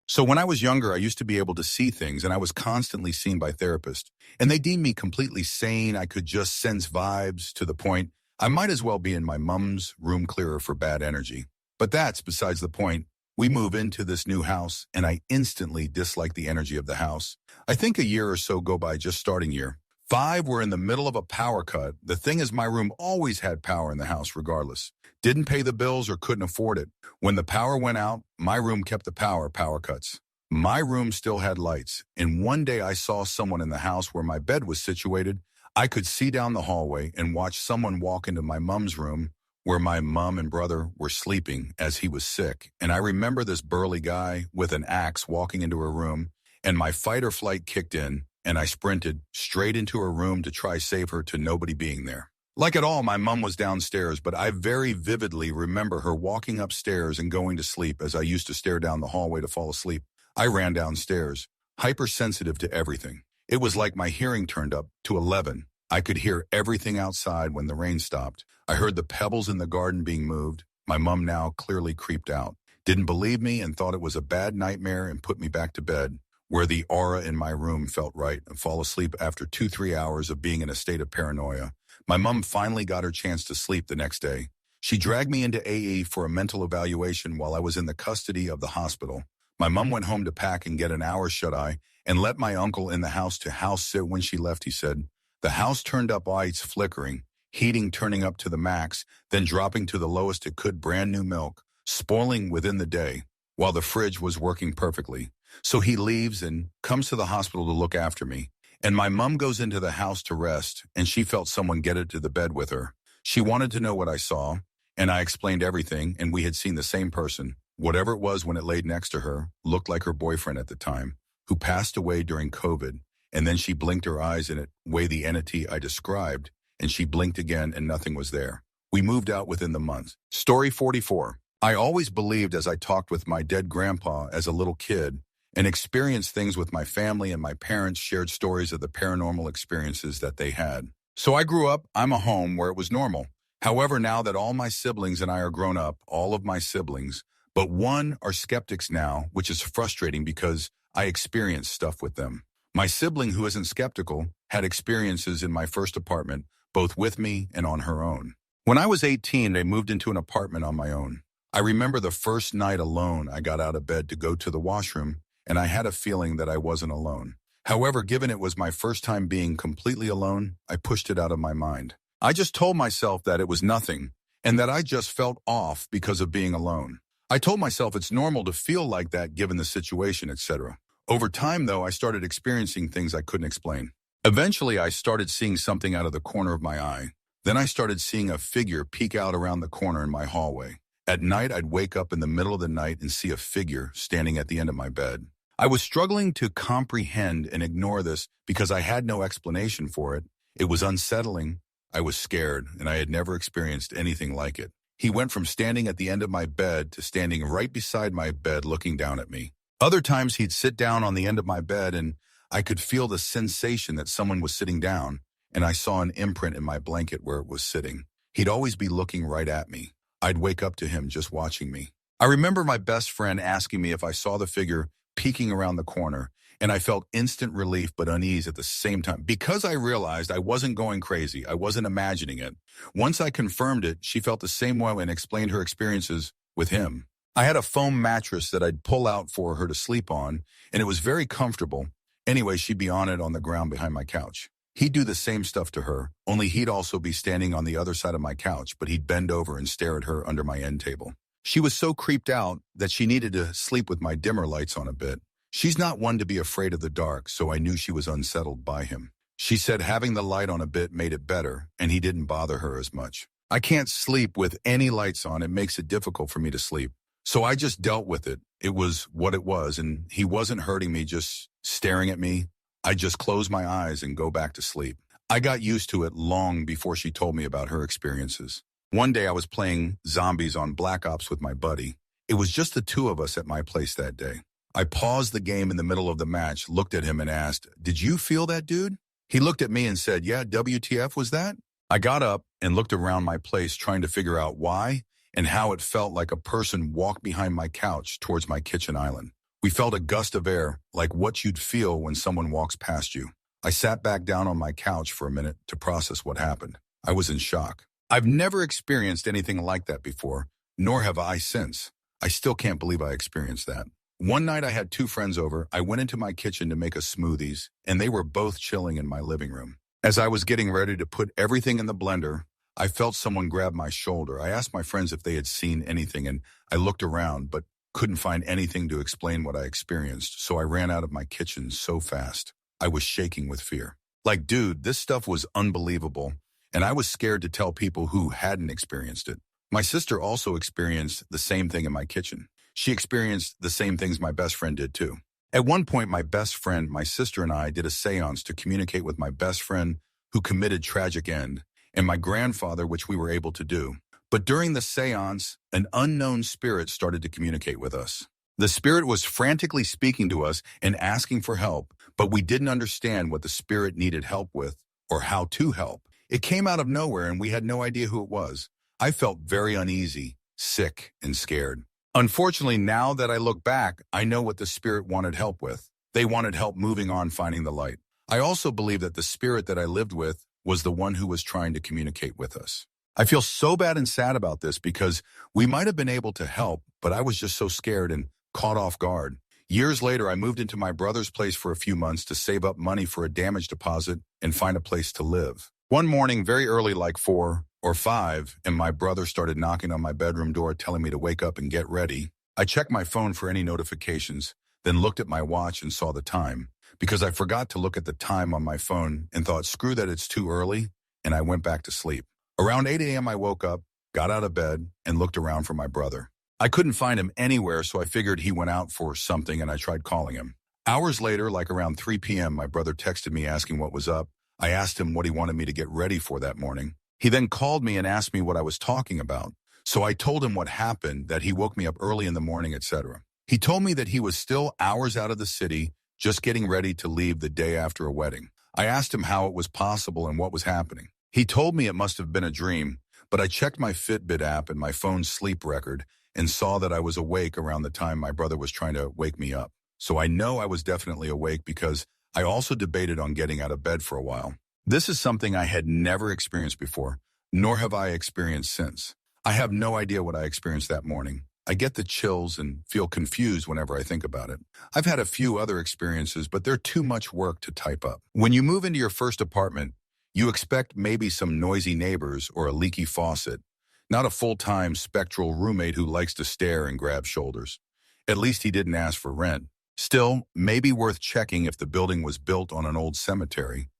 So when I was younger, I used to be able to see things, and I was constantly seen by therapists, and they deemed me completely sane. I could just sense vibes to the point I might as well be in my mom's room clearer for bad energy. But that's besides the point. We move into this new house, and I instantly dislike the energy of the house. I think a year or so go by, just starting year 5, we're in the middle of a power cut. The thing is, my room always had power in the house regardless. Didn't pay the bills or couldn't afford it. When the power went out, my room kept the power cuts. My room still had lights, and one day I saw someone in the house where my bed was situated. I could see down the hallway and watch someone walk into my mom's room where my mom and brother were sleeping as he was sick. And I remember this burly guy with an axe walking into her room, and my fight or flight kicked in, and I sprinted straight into her room to try save her to nobody being there. Like it all, my mom was downstairs, but I very vividly remember her walking upstairs and going to sleep as I used to stare down the hallway to fall asleep. I ran downstairs, hypersensitive to everything. It was like my hearing turned up to 11. I could hear everything outside when the rain stopped. I heard the pebbles in the garden being moved. My mom now clearly creeped out. Didn't believe me and thought it was a bad nightmare and put me back to bed, where the aura in my room felt right, and fall asleep after 2-3 hours of being in a state of paranoia. My mom finally got her chance to sleep the next day. She dragged me into AE for a mental evaluation while I was in the custody of the hospital. My mom went home to pack and get an hour shut-eye and let my uncle in the house to house sit. When she left, he said, the house turned up lights flickering, heating turning up to the max, then dropping to the lowest it could, brand new milk, spoiling within the day, while the fridge was working perfectly. So he leaves and comes to the hospital to look after me. And my mom goes into the house to rest, and she felt someone get into the bed with her. She wanted to know what I saw, and I explained everything, and we had seen the same person. Whatever it was when it laid next to her looked like her boyfriend at the time, who passed away during COVID. And then she blinked her eyes in it, way the entity I described, and she blinked again and nothing was there. We moved out within the month. Story 44. I always believed as I talked with my dead grandpa as a little kid and experienced things with my family, and my parents shared stories of the paranormal experiences that they had. So I grew up, I'm a home where it was normal. However, now that all my siblings and I are grown up, all of my siblings, but one are skeptics now, which is frustrating because I experienced stuff with them. My sibling, who isn't skeptical, had experiences in my first apartment, both with me and on her own. When I was 18, I moved into an apartment on my own. I remember the first night alone, I got out of bed to go to the washroom, and I had a feeling that I wasn't alone. However, given it was my first time being completely alone, I pushed it out of my mind. I just told myself that it was nothing, and that I just felt off because of being alone. I told myself it's normal to feel like that given the situation, etc. Over time, though, I started experiencing things I couldn't explain. Eventually, I started seeing something out of the corner of my eye. Then I started seeing a figure peek out around the corner in my hallway. At night, I'd wake up in the middle of the night and see a figure standing at the end of my bed. I was struggling to comprehend and ignore this because I had no explanation for it. It was unsettling. I was scared, and I had never experienced anything like it. He went from standing at the end of my bed to standing right beside my bed looking down at me. Other times he'd sit down on the end of my bed and I could feel the sensation that someone was sitting down, and I saw an imprint in my blanket where it was sitting. He'd always be looking right at me. I'd wake up to him just watching me. I remember my best friend asking me if I saw the figure peeking around the corner, and I felt instant relief but unease at the same time. Because I realized I wasn't going crazy, I wasn't imagining it. Once I confirmed it, she felt the same way and explained her experiences with him. I had a foam mattress that I'd pull out for her to sleep on, and it was very comfortable. Anyway, she'd be on it on the ground behind my couch. He'd do the same stuff to her, only he'd also be standing on the other side of my couch, but he'd bend over and stare at her under my end table. She was so creeped out that she needed to sleep with my dimmer lights on a bit. She's not one to be afraid of the dark, so I knew she was unsettled by him. She said having the light on a bit made it better, and he didn't bother her as much. I can't sleep with any lights on. It makes it difficult for me to sleep. So I just dealt with it. It was what it was, and he wasn't hurting me, just staring at me. I just close my eyes and go back to sleep. I got used to it long before she told me about her experiences. One day I was playing zombies on Black Ops with my buddy. It was just the two of us at my place that day. I paused the game in the middle of the match, looked at him and asked, "Did you feel that, dude?" He looked at me and said, "Yeah, WTF was that?" I got up and looked around my place trying to figure out why and how it felt like a person walked behind my couch towards my kitchen island. We felt a gust of air, like what you'd feel when someone walks past you. I sat back down on my couch for a minute to process what happened. I was in shock. I've never experienced anything like that before, nor have I since. I still can't believe I experienced that. One night I had two friends over. I went into my kitchen to make us smoothies, and they were both chilling in my living room. As I was getting ready to put everything in the blender, I felt someone grab my shoulder. I asked my friends if they had seen anything, and I looked around, but couldn't find anything to explain what I experienced, so I ran out of my kitchen so fast. I was shaking with fear. Like, dude, this stuff was unbelievable, and I was scared to tell people who hadn't experienced it. My sister also experienced the same thing in my kitchen. She experienced the same things my best friend did too. At one point, my best friend, my sister, and I did a seance to communicate with my best friend who committed tragic end, and my grandfather, which we were able to do. But during the seance, an unknown spirit started to communicate with us. The spirit was frantically speaking to us and asking for help, but we didn't understand what the spirit needed help with or how to help. It came out of nowhere and we had no idea who it was. I felt very uneasy, sick, and scared. Unfortunately, now that I look back, I know what the spirit wanted help with. They wanted help moving on, finding the light. I also believe that the spirit that I lived with was the one who was trying to communicate with us. I feel so bad and sad about this because we might have been able to help, but I was just so scared and caught off guard. Years later, I moved into my brother's place for a few months to save up money for a damage deposit and find a place to live. One morning, very early, like 4 or 5, and my brother started knocking on my bedroom door telling me to wake up and get ready. I checked my phone for any notifications, then looked at my watch and saw the time, because I forgot to look at the time on my phone and thought, screw that, it's too early, and I went back to sleep. Around 8 a.m. I woke up, got out of bed, and looked around for my brother. I couldn't find him anywhere, so I figured he went out for something, and I tried calling him. Hours later, like around 3 p.m., my brother texted me asking what was up. I asked him what he wanted me to get ready for that morning. He then called me and asked me what I was talking about. So I told him what happened, that he woke me up early in the morning, etc. He told me that he was still hours out of the city, just getting ready to leave the day after a wedding. I asked him how it was possible and what was happening. He told me it must have been a dream, but I checked my Fitbit app and my phone's sleep record and saw that I was awake around the time my brother was trying to wake me up. So I know I was definitely awake because I also debated on getting out of bed for a while. This is something I had never experienced before, nor have I experienced since. I have no idea what I experienced that morning. I get the chills and feel confused whenever I think about it. I've had a few other experiences, but they're too much work to type up. When you move into your first apartment, you expect maybe some noisy neighbors or a leaky faucet, not a full-time spectral roommate who likes to stare and grab shoulders. At least he didn't ask for rent. Still, maybe worth checking if the building was built on an old cemetery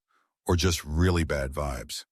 or just really bad vibes.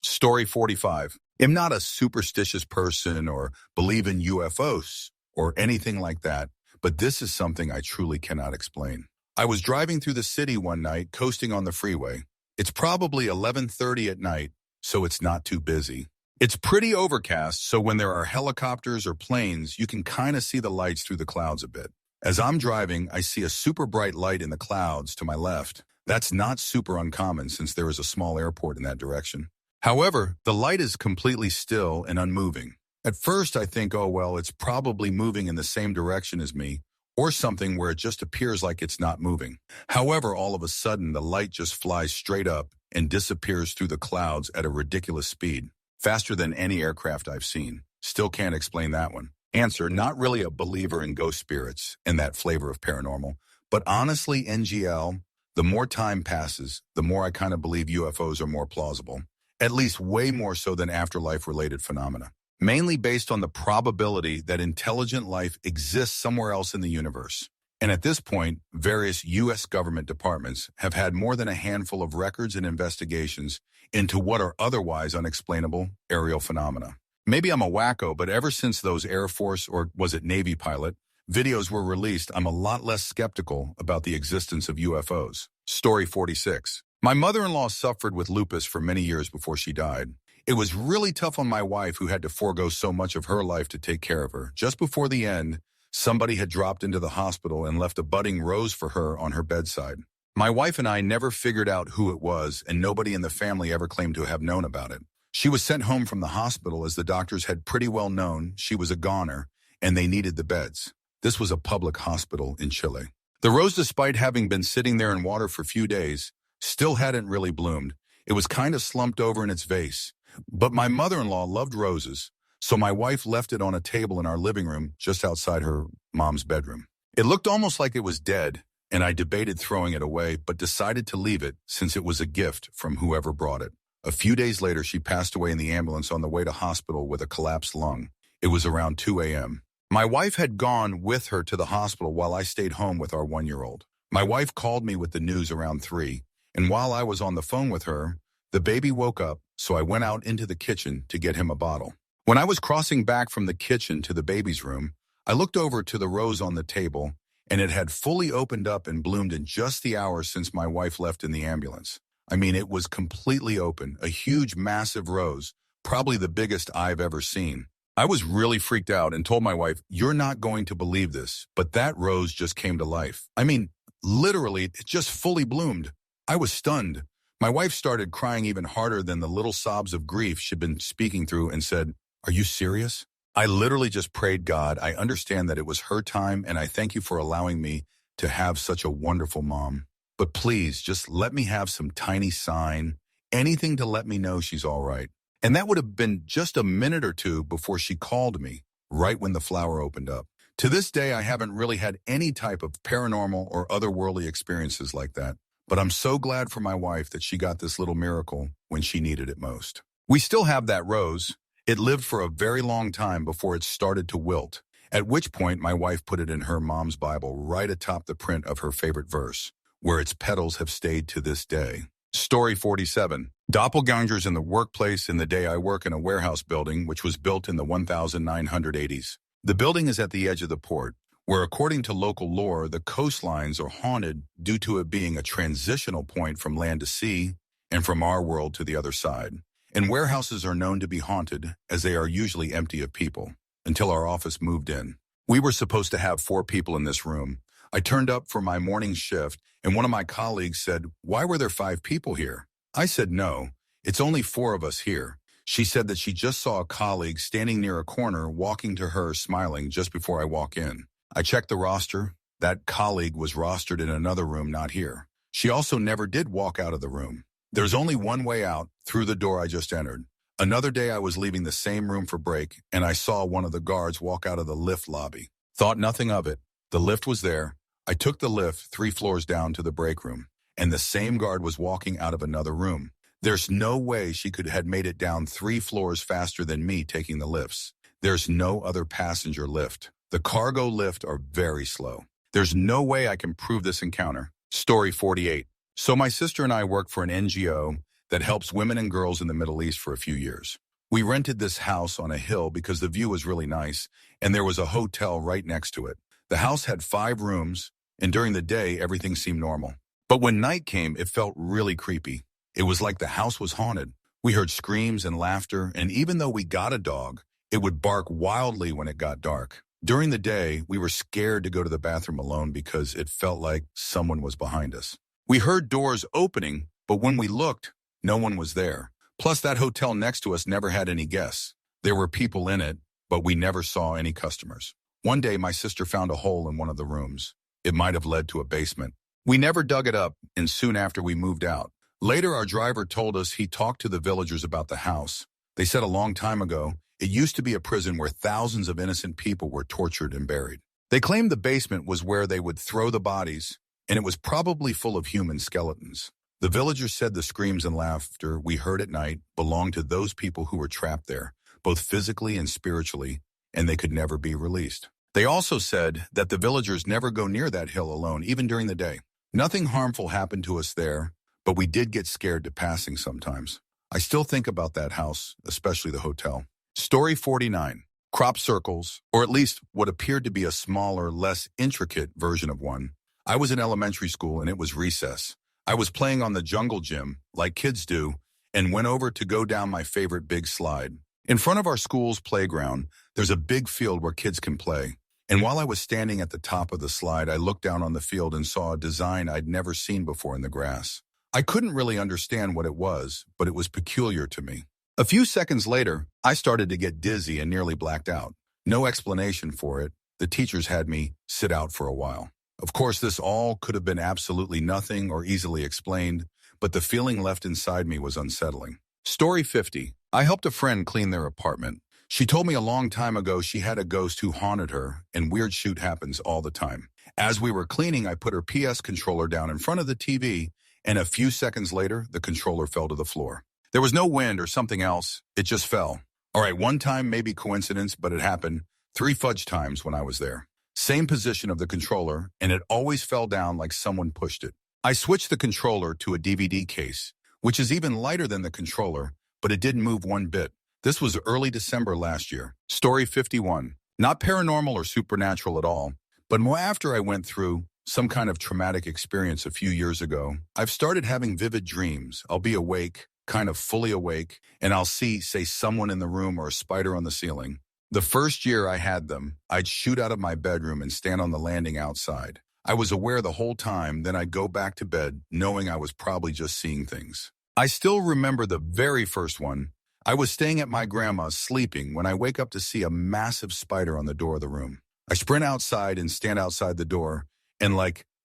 Story 45. I'm not a superstitious person or believe in UFOs or anything like that, but this is something I truly cannot explain. I was driving through the city one night, coasting on the freeway. It's probably 11:30 at night, so it's not too busy. It's pretty overcast, so when there are helicopters or planes, you can kind of see the lights through the clouds a bit. As I'm driving, I see a super bright light in the clouds to my left. That's not super uncommon since there is a small airport in that direction. However, the light is completely still and unmoving. At first, I think, oh well, it's probably moving in the same direction as me, or something where it just appears like it's not moving. However, all of a sudden, the light just flies straight up and disappears through the clouds at a ridiculous speed, faster than any aircraft I've seen. Still can't explain that one. Answer, not really a believer in ghost spirits and that flavor of paranormal, but honestly, NGL, the more time passes, the more I kind of believe UFOs are more plausible, at least way more so than afterlife-related phenomena, mainly based on the probability that intelligent life exists somewhere else in the universe. And at this point, various U.S. government departments have had more than a handful of records and investigations into what are otherwise unexplainable aerial phenomena. Maybe I'm a wacko, but ever since those Air Force, or was it Navy pilot, videos were released, I'm a lot less skeptical about the existence of UFOs. Story 46. My mother-in-law suffered with lupus for many years before she died. It was really tough on my wife, who had to forego so much of her life to take care of her. Just before the end, somebody had dropped into the hospital and left a budding rose for her on her bedside. My wife and I never figured out who it was, and nobody in the family ever claimed to have known about it. She was sent home from the hospital as the doctors had pretty well known she was a goner and they needed the beds. This was a public hospital in Chile. The rose, despite having been sitting there in water for a few days, still hadn't really bloomed. It was kind of slumped over in its vase. But my mother-in-law loved roses, so my wife left it on a table in our living room just outside her mom's bedroom. It looked almost like it was dead, and I debated throwing it away, but decided to leave it since it was a gift from whoever brought it. A few days later, she passed away in the ambulance on the way to hospital with a collapsed lung. It was around 2 a.m. My wife had gone with her to the hospital while I stayed home with our 1-year-old. My wife called me with the news around 3, and while I was on the phone with her, the baby woke up, so I went out into the kitchen to get him a bottle. When I was crossing back from the kitchen to the baby's room, I looked over to the rose on the table, and it had fully opened up and bloomed in just the hours since my wife left in the ambulance. I mean, it was completely open, a huge, massive rose, probably the biggest I've ever seen. I was really freaked out and told my wife, "You're not going to believe this, but that rose just came to life. I mean, literally, it just fully bloomed." I was stunned. My wife started crying even harder than the little sobs of grief she'd been speaking through and said, "Are you serious?" I literally just prayed, "God, I understand that it was her time, and I thank you for allowing me to have such a wonderful mom. But please, just let me have some tiny sign, anything to let me know she's all right." And that would have been just a minute or two before she called me, right when the flower opened up. To this day, I haven't really had any type of paranormal or otherworldly experiences like that. But I'm so glad for my wife that she got this little miracle when she needed it most. We still have that rose. It lived for a very long time before it started to wilt, at which point my wife put it in her mom's Bible right atop the print of her favorite verse, where its petals have stayed to this day. Story 47. Doppelgangers in the workplace. In the day, I work in a warehouse building which was built in the 1980s. The building is at the edge of the port, where according to local lore, the coastlines are haunted due to it being a transitional point from land to sea and from our world to the other side. And warehouses are known to be haunted as they are usually empty of people, until our office moved in. We were supposed to have 4 people in this room. I turned up for my morning shift, and one of my colleagues said, "Why were there 5 people here?" I said, "No, it's only 4 of us here." She said that she just saw a colleague standing near a corner walking to her smiling just before I walk in. I checked the roster. That colleague was rostered in another room, not here. She also never did walk out of the room. There's only one way out, through the door I just entered. Another day I was leaving the same room for break, and I saw one of the guards walk out of the lift lobby. Thought nothing of it. The lift was there. I took the lift 3 floors down to the break room, and the same guard was walking out of another room. There's no way she could have made it down 3 floors faster than me taking the lifts. There's no other passenger lift. The cargo lift are very slow. There's no way I can prove this encounter. Story 48. So my sister and I worked for an NGO that helps women and girls in the Middle East for a few years. We rented this house on a hill because the view was really nice, and there was a hotel right next to it. The house had 5 rooms, and during the day, everything seemed normal. But when night came, it felt really creepy. It was like the house was haunted. We heard screams and laughter, and even though we got a dog, it would bark wildly when it got dark. During the day, we were scared to go to the bathroom alone because it felt like someone was behind us. We heard doors opening, but when we looked, no one was there. Plus, that hotel next to us never had any guests. There were people in it, but we never saw any customers. One day, my sister found a hole in one of the rooms. It might have led to a basement. We never dug it up, and soon after we moved out. Later, our driver told us he talked to the villagers about the house. They said a long time ago, it used to be a prison where thousands of innocent people were tortured and buried. They claimed the basement was where they would throw the bodies, and it was probably full of human skeletons. The villagers said the screams and laughter we heard at night belonged to those people who were trapped there, both physically and spiritually, and they could never be released. They also said that the villagers never go near that hill alone, even during the day. Nothing harmful happened to us there, but we did get scared to passing sometimes. I still think about that house, especially the hotel. Story 49. Crop circles, or at least what appeared to be a smaller, less intricate version of one. I was in elementary school and it was recess. I was playing on the jungle gym, like kids do, and went over to go down my favorite big slide. In front of our school's playground, there's a big field where kids can play. And while I was standing at the top of the slide, I looked down on the field and saw a design I'd never seen before in the grass. I couldn't really understand what it was, but it was peculiar to me. A few seconds later, I started to get dizzy and nearly blacked out. No explanation for it. The teachers had me sit out for a while. Of course, this all could have been absolutely nothing or easily explained, but the feeling left inside me was unsettling. Story 50. I helped a friend clean their apartment. She told me a long time ago she had a ghost who haunted her, and weird shit happens all the time. As we were cleaning, I put her PS controller down in front of the TV, and a few seconds later, the controller fell to the floor. There was no wind or something else. It just fell. All right, one time, maybe coincidence, but it happened 3 fudge times when I was there. Same position of the controller, and it always fell down like someone pushed it. I switched the controller to a DVD case, which is even lighter than the controller, but it didn't move one bit. This was early December last year. Story 51. Not paranormal or supernatural at all, but more after I went through some kind of traumatic experience a few years ago, I've started having vivid dreams. I'll be awake, kind of fully awake, and I'll see, say, someone in the room or a spider on the ceiling. The first year I had them, I'd shoot out of my bedroom and stand on the landing outside. I was aware the whole time, then I'd go back to bed, knowing I was probably just seeing things. I still remember the very first one. I was staying at my grandma's sleeping when I wake up to see a massive spider on the door of the room. I sprint outside and stand outside the door, and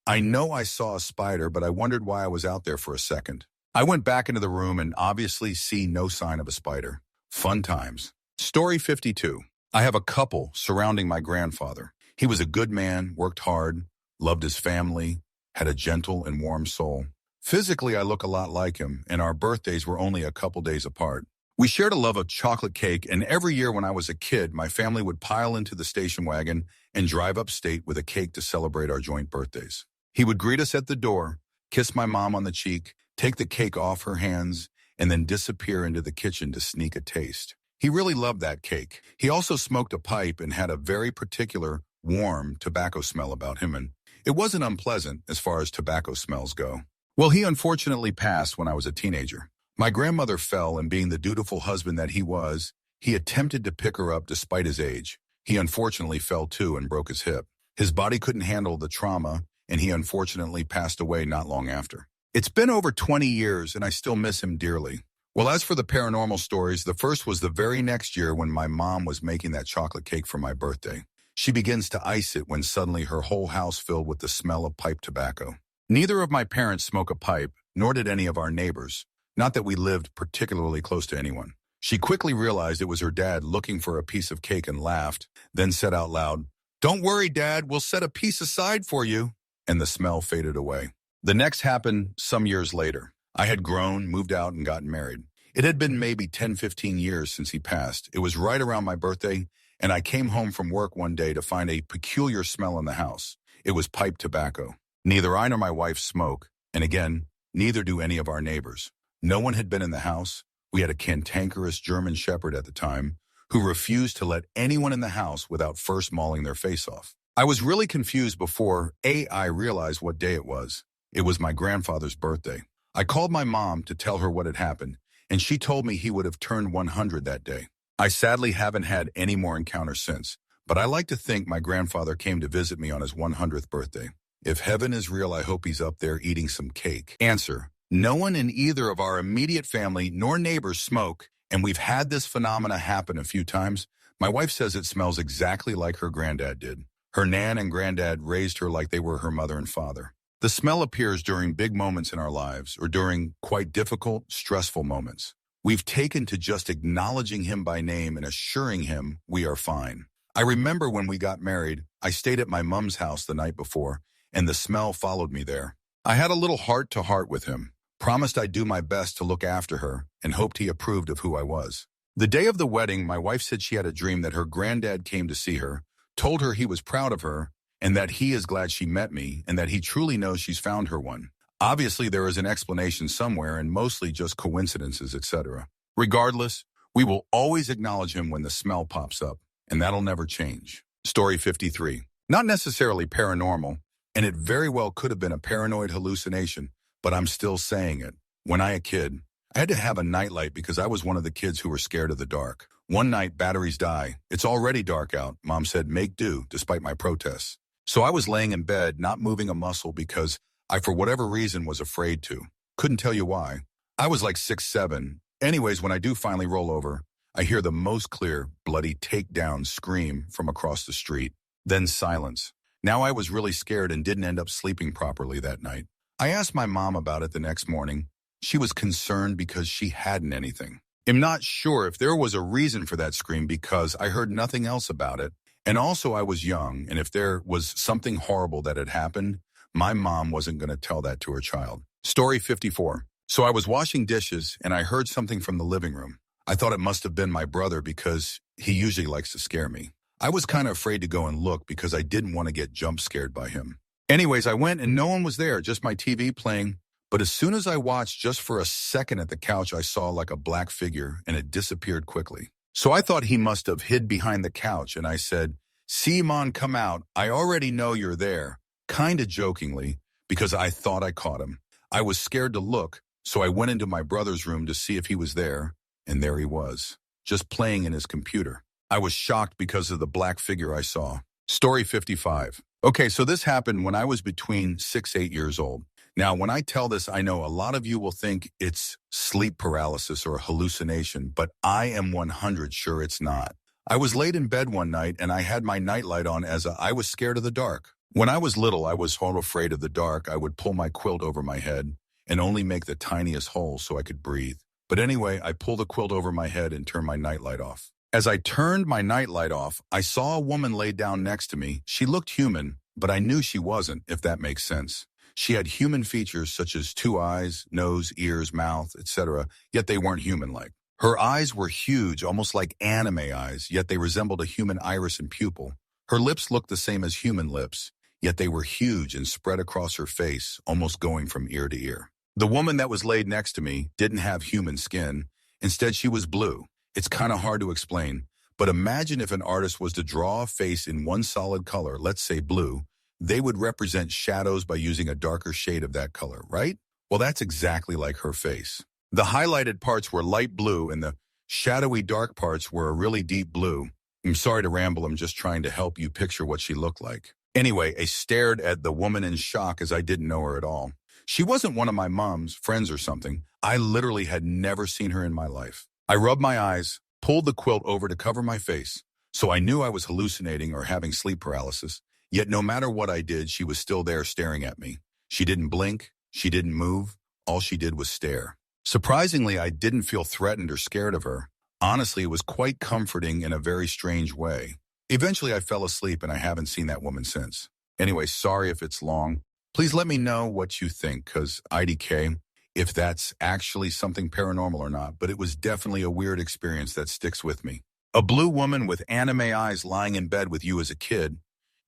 I know I saw a spider, but I wondered why I was out there for a second. I went back into the room and obviously see no sign of a spider. Fun times. Story 52. I have a couple surrounding my grandfather. He was a good man, worked hard, loved his family, had a gentle and warm soul. Physically, I look a lot like him, and our birthdays were only a couple days apart. We shared a love of chocolate cake, and every year when I was a kid, my family would pile into the station wagon and drive upstate with a cake to celebrate our joint birthdays. He would greet us at the door, kiss my mom on the cheek, take the cake off her hands, and then disappear into the kitchen to sneak a taste. He really loved that cake. He also smoked a pipe and had a very particular, warm tobacco smell about him, and it wasn't unpleasant as far as tobacco smells go. Well, he unfortunately passed when I was a teenager. My grandmother fell, and being the dutiful husband that he was, he attempted to pick her up despite his age. He unfortunately fell too and broke his hip. His body couldn't handle the trauma, and he unfortunately passed away not long after. It's been over 20 years, and I still miss him dearly. Well, as for the paranormal stories, the first was the very next year when my mom was making that chocolate cake for my birthday. She begins to ice it when suddenly her whole house filled with the smell of pipe tobacco. Neither of my parents smoke a pipe, nor did any of our neighbors. Not that we lived particularly close to anyone. She quickly realized it was her dad looking for a piece of cake and laughed, then said out loud, "Don't worry, Dad, we'll set a piece aside for you." And the smell faded away. The next happened some years later. I had grown, moved out, and gotten married. It had been maybe 10, 15 years since he passed. It was right around my birthday, and I came home from work one day to find a peculiar smell in the house. It was pipe tobacco. Neither I nor my wife smoke, and again, neither do any of our neighbors. No one had been in the house. We had a cantankerous German shepherd at the time who refused to let anyone in the house without first mauling their face off. I was really confused before I realized what day it was. It was my grandfather's birthday. I called my mom to tell her what had happened, and she told me he would have turned 100 that day. I sadly haven't had any more encounters since, but I like to think my grandfather came to visit me on his 100th birthday. If heaven is real, I hope he's up there eating some cake. Answer: no one in either of our immediate family nor neighbors smoke, and we've had this phenomena happen a few times. My wife says it smells exactly like her granddad did. Her nan and granddad raised her like they were her mother and father. The smell appears during big moments in our lives or during quite difficult, stressful moments. We've taken to just acknowledging him by name and assuring him we are fine. I remember when we got married, I stayed at my mom's house the night before, and the smell followed me there. I had a little heart-to-heart with him, promised I'd do my best to look after her, and hoped he approved of who I was. The day of the wedding, my wife said she had a dream that her granddad came to see her, told her he was proud of her, and that he is glad she met me, and that he truly knows she's found her one. Obviously, there is an explanation somewhere, and mostly just coincidences, etc. Regardless, we will always acknowledge him when the smell pops up, and that'll never change. Story 53. Not necessarily paranormal, and it very well could have been a paranoid hallucination, but I'm still saying it. When I was a kid, I had to have a nightlight because I was one of the kids who were scared of the dark. One night, batteries die. It's already dark out. Mom said, make do, despite my protests. So I was laying in bed, not moving a muscle because I, for whatever reason, was afraid to. Couldn't tell you why. I was like 6'7". Anyways, when I do finally roll over, I hear the most clear, bloody takedown scream from across the street. Then silence. Now I was really scared and didn't end up sleeping properly that night. I asked my mom about it the next morning. She was concerned because she hadn't anything. I'm not sure if there was a reason for that scream because I heard nothing else about it. And also I was young, and if there was something horrible that had happened, my mom wasn't going to tell that to her child. Story 54. So I was washing dishes, and I heard something from the living room. I thought it must have been my brother because he usually likes to scare me. I was kind of afraid to go and look because I didn't want to get jump scared by him. Anyways, I went and no one was there, just my TV playing. But as soon as I watched just for a second at the couch, I saw like a black figure, and it disappeared quickly. So I thought he must have hid behind the couch, and I said, "Simon, come out. I already know you're there," kind of jokingly, because I thought I caught him. I was scared to look, so I went into my brother's room to see if he was there, and there he was, just playing in his computer. I was shocked because of the black figure I saw. Story 55. Okay, so this happened when I was between 6-8 years old. Now, when I tell this, I know a lot of you will think it's sleep paralysis or a hallucination, but I am 100 sure it's not. I was laid in bed one night, and I had my nightlight on as I was scared of the dark. When I was little, I was so afraid of the dark, I would pull my quilt over my head and only make the tiniest hole so I could breathe. But anyway, I pulled the quilt over my head and turned my nightlight off. As I turned my nightlight off, I saw a woman lay down next to me. She looked human, but I knew she wasn't, if that makes sense. She had human features such as 2 eyes, nose, ears, mouth, etc., yet they weren't human-like. Her eyes were huge, almost like anime eyes, yet they resembled a human iris and pupil. Her lips looked the same as human lips, yet they were huge and spread across her face, almost going from ear to ear. The woman that was laid next to me didn't have human skin. Instead, she was blue. It's kind of hard to explain, but imagine if an artist was to draw a face in one solid color, let's say blue, they would represent shadows by using a darker shade of that color, right? Well, that's exactly like her face. The highlighted parts were light blue, and the shadowy dark parts were a really deep blue. I'm sorry to ramble, I'm just trying to help you picture what she looked like. Anyway, I stared at the woman in shock as I didn't know her at all. She wasn't one of my mom's friends or something. I literally had never seen her in my life. I rubbed my eyes, pulled the quilt over to cover my face, so I knew I was hallucinating or having sleep paralysis. Yet no matter what I did, she was still there staring at me. She didn't blink. She didn't move. All she did was stare. Surprisingly, I didn't feel threatened or scared of her. Honestly, it was quite comforting in a very strange way. Eventually, I fell asleep, and I haven't seen that woman since. Anyway, sorry if it's long. Please let me know what you think, because IDK, if that's actually something paranormal or not, but it was definitely a weird experience that sticks with me. A blue woman with anime eyes lying in bed with you as a kid,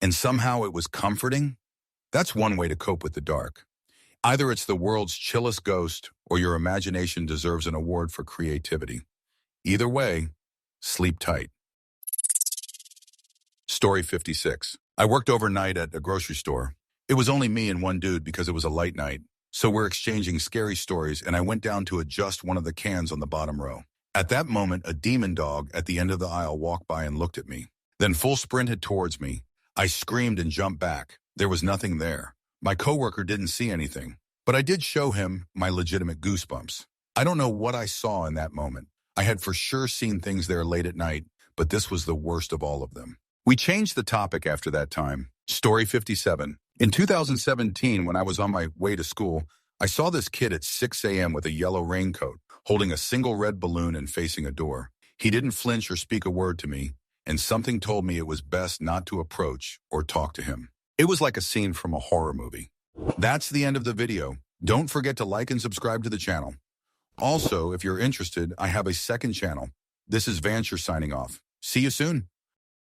and somehow it was comforting? That's one way to cope with the dark. Either it's the world's chillest ghost, or your imagination deserves an award for creativity. Either way, sleep tight. Story 56. I worked overnight at a grocery store. It was only me and one dude because it was a light night. So we're exchanging scary stories, and I went down to adjust one of the cans on the bottom row. At that moment, a demon dog at the end of the aisle walked by and looked at me, then full sprinted towards me. I screamed and jumped back. There was nothing there. My coworker didn't see anything, but I did show him my legitimate goosebumps. I don't know what I saw in that moment. I had for sure seen things there late at night, but this was the worst of all of them. We changed the topic after that time. Story 57. In 2017, when I was on my way to school, I saw this kid at 6 a.m. with a yellow raincoat, holding a single red balloon and facing a door. He didn't flinch or speak a word to me, and something told me it was best not to approach or talk to him. It was like a scene from a horror movie. That's the end of the video. Don't forget to like and subscribe to the channel. Also, if you're interested, I have a second channel. This is Vancher signing off. See you soon.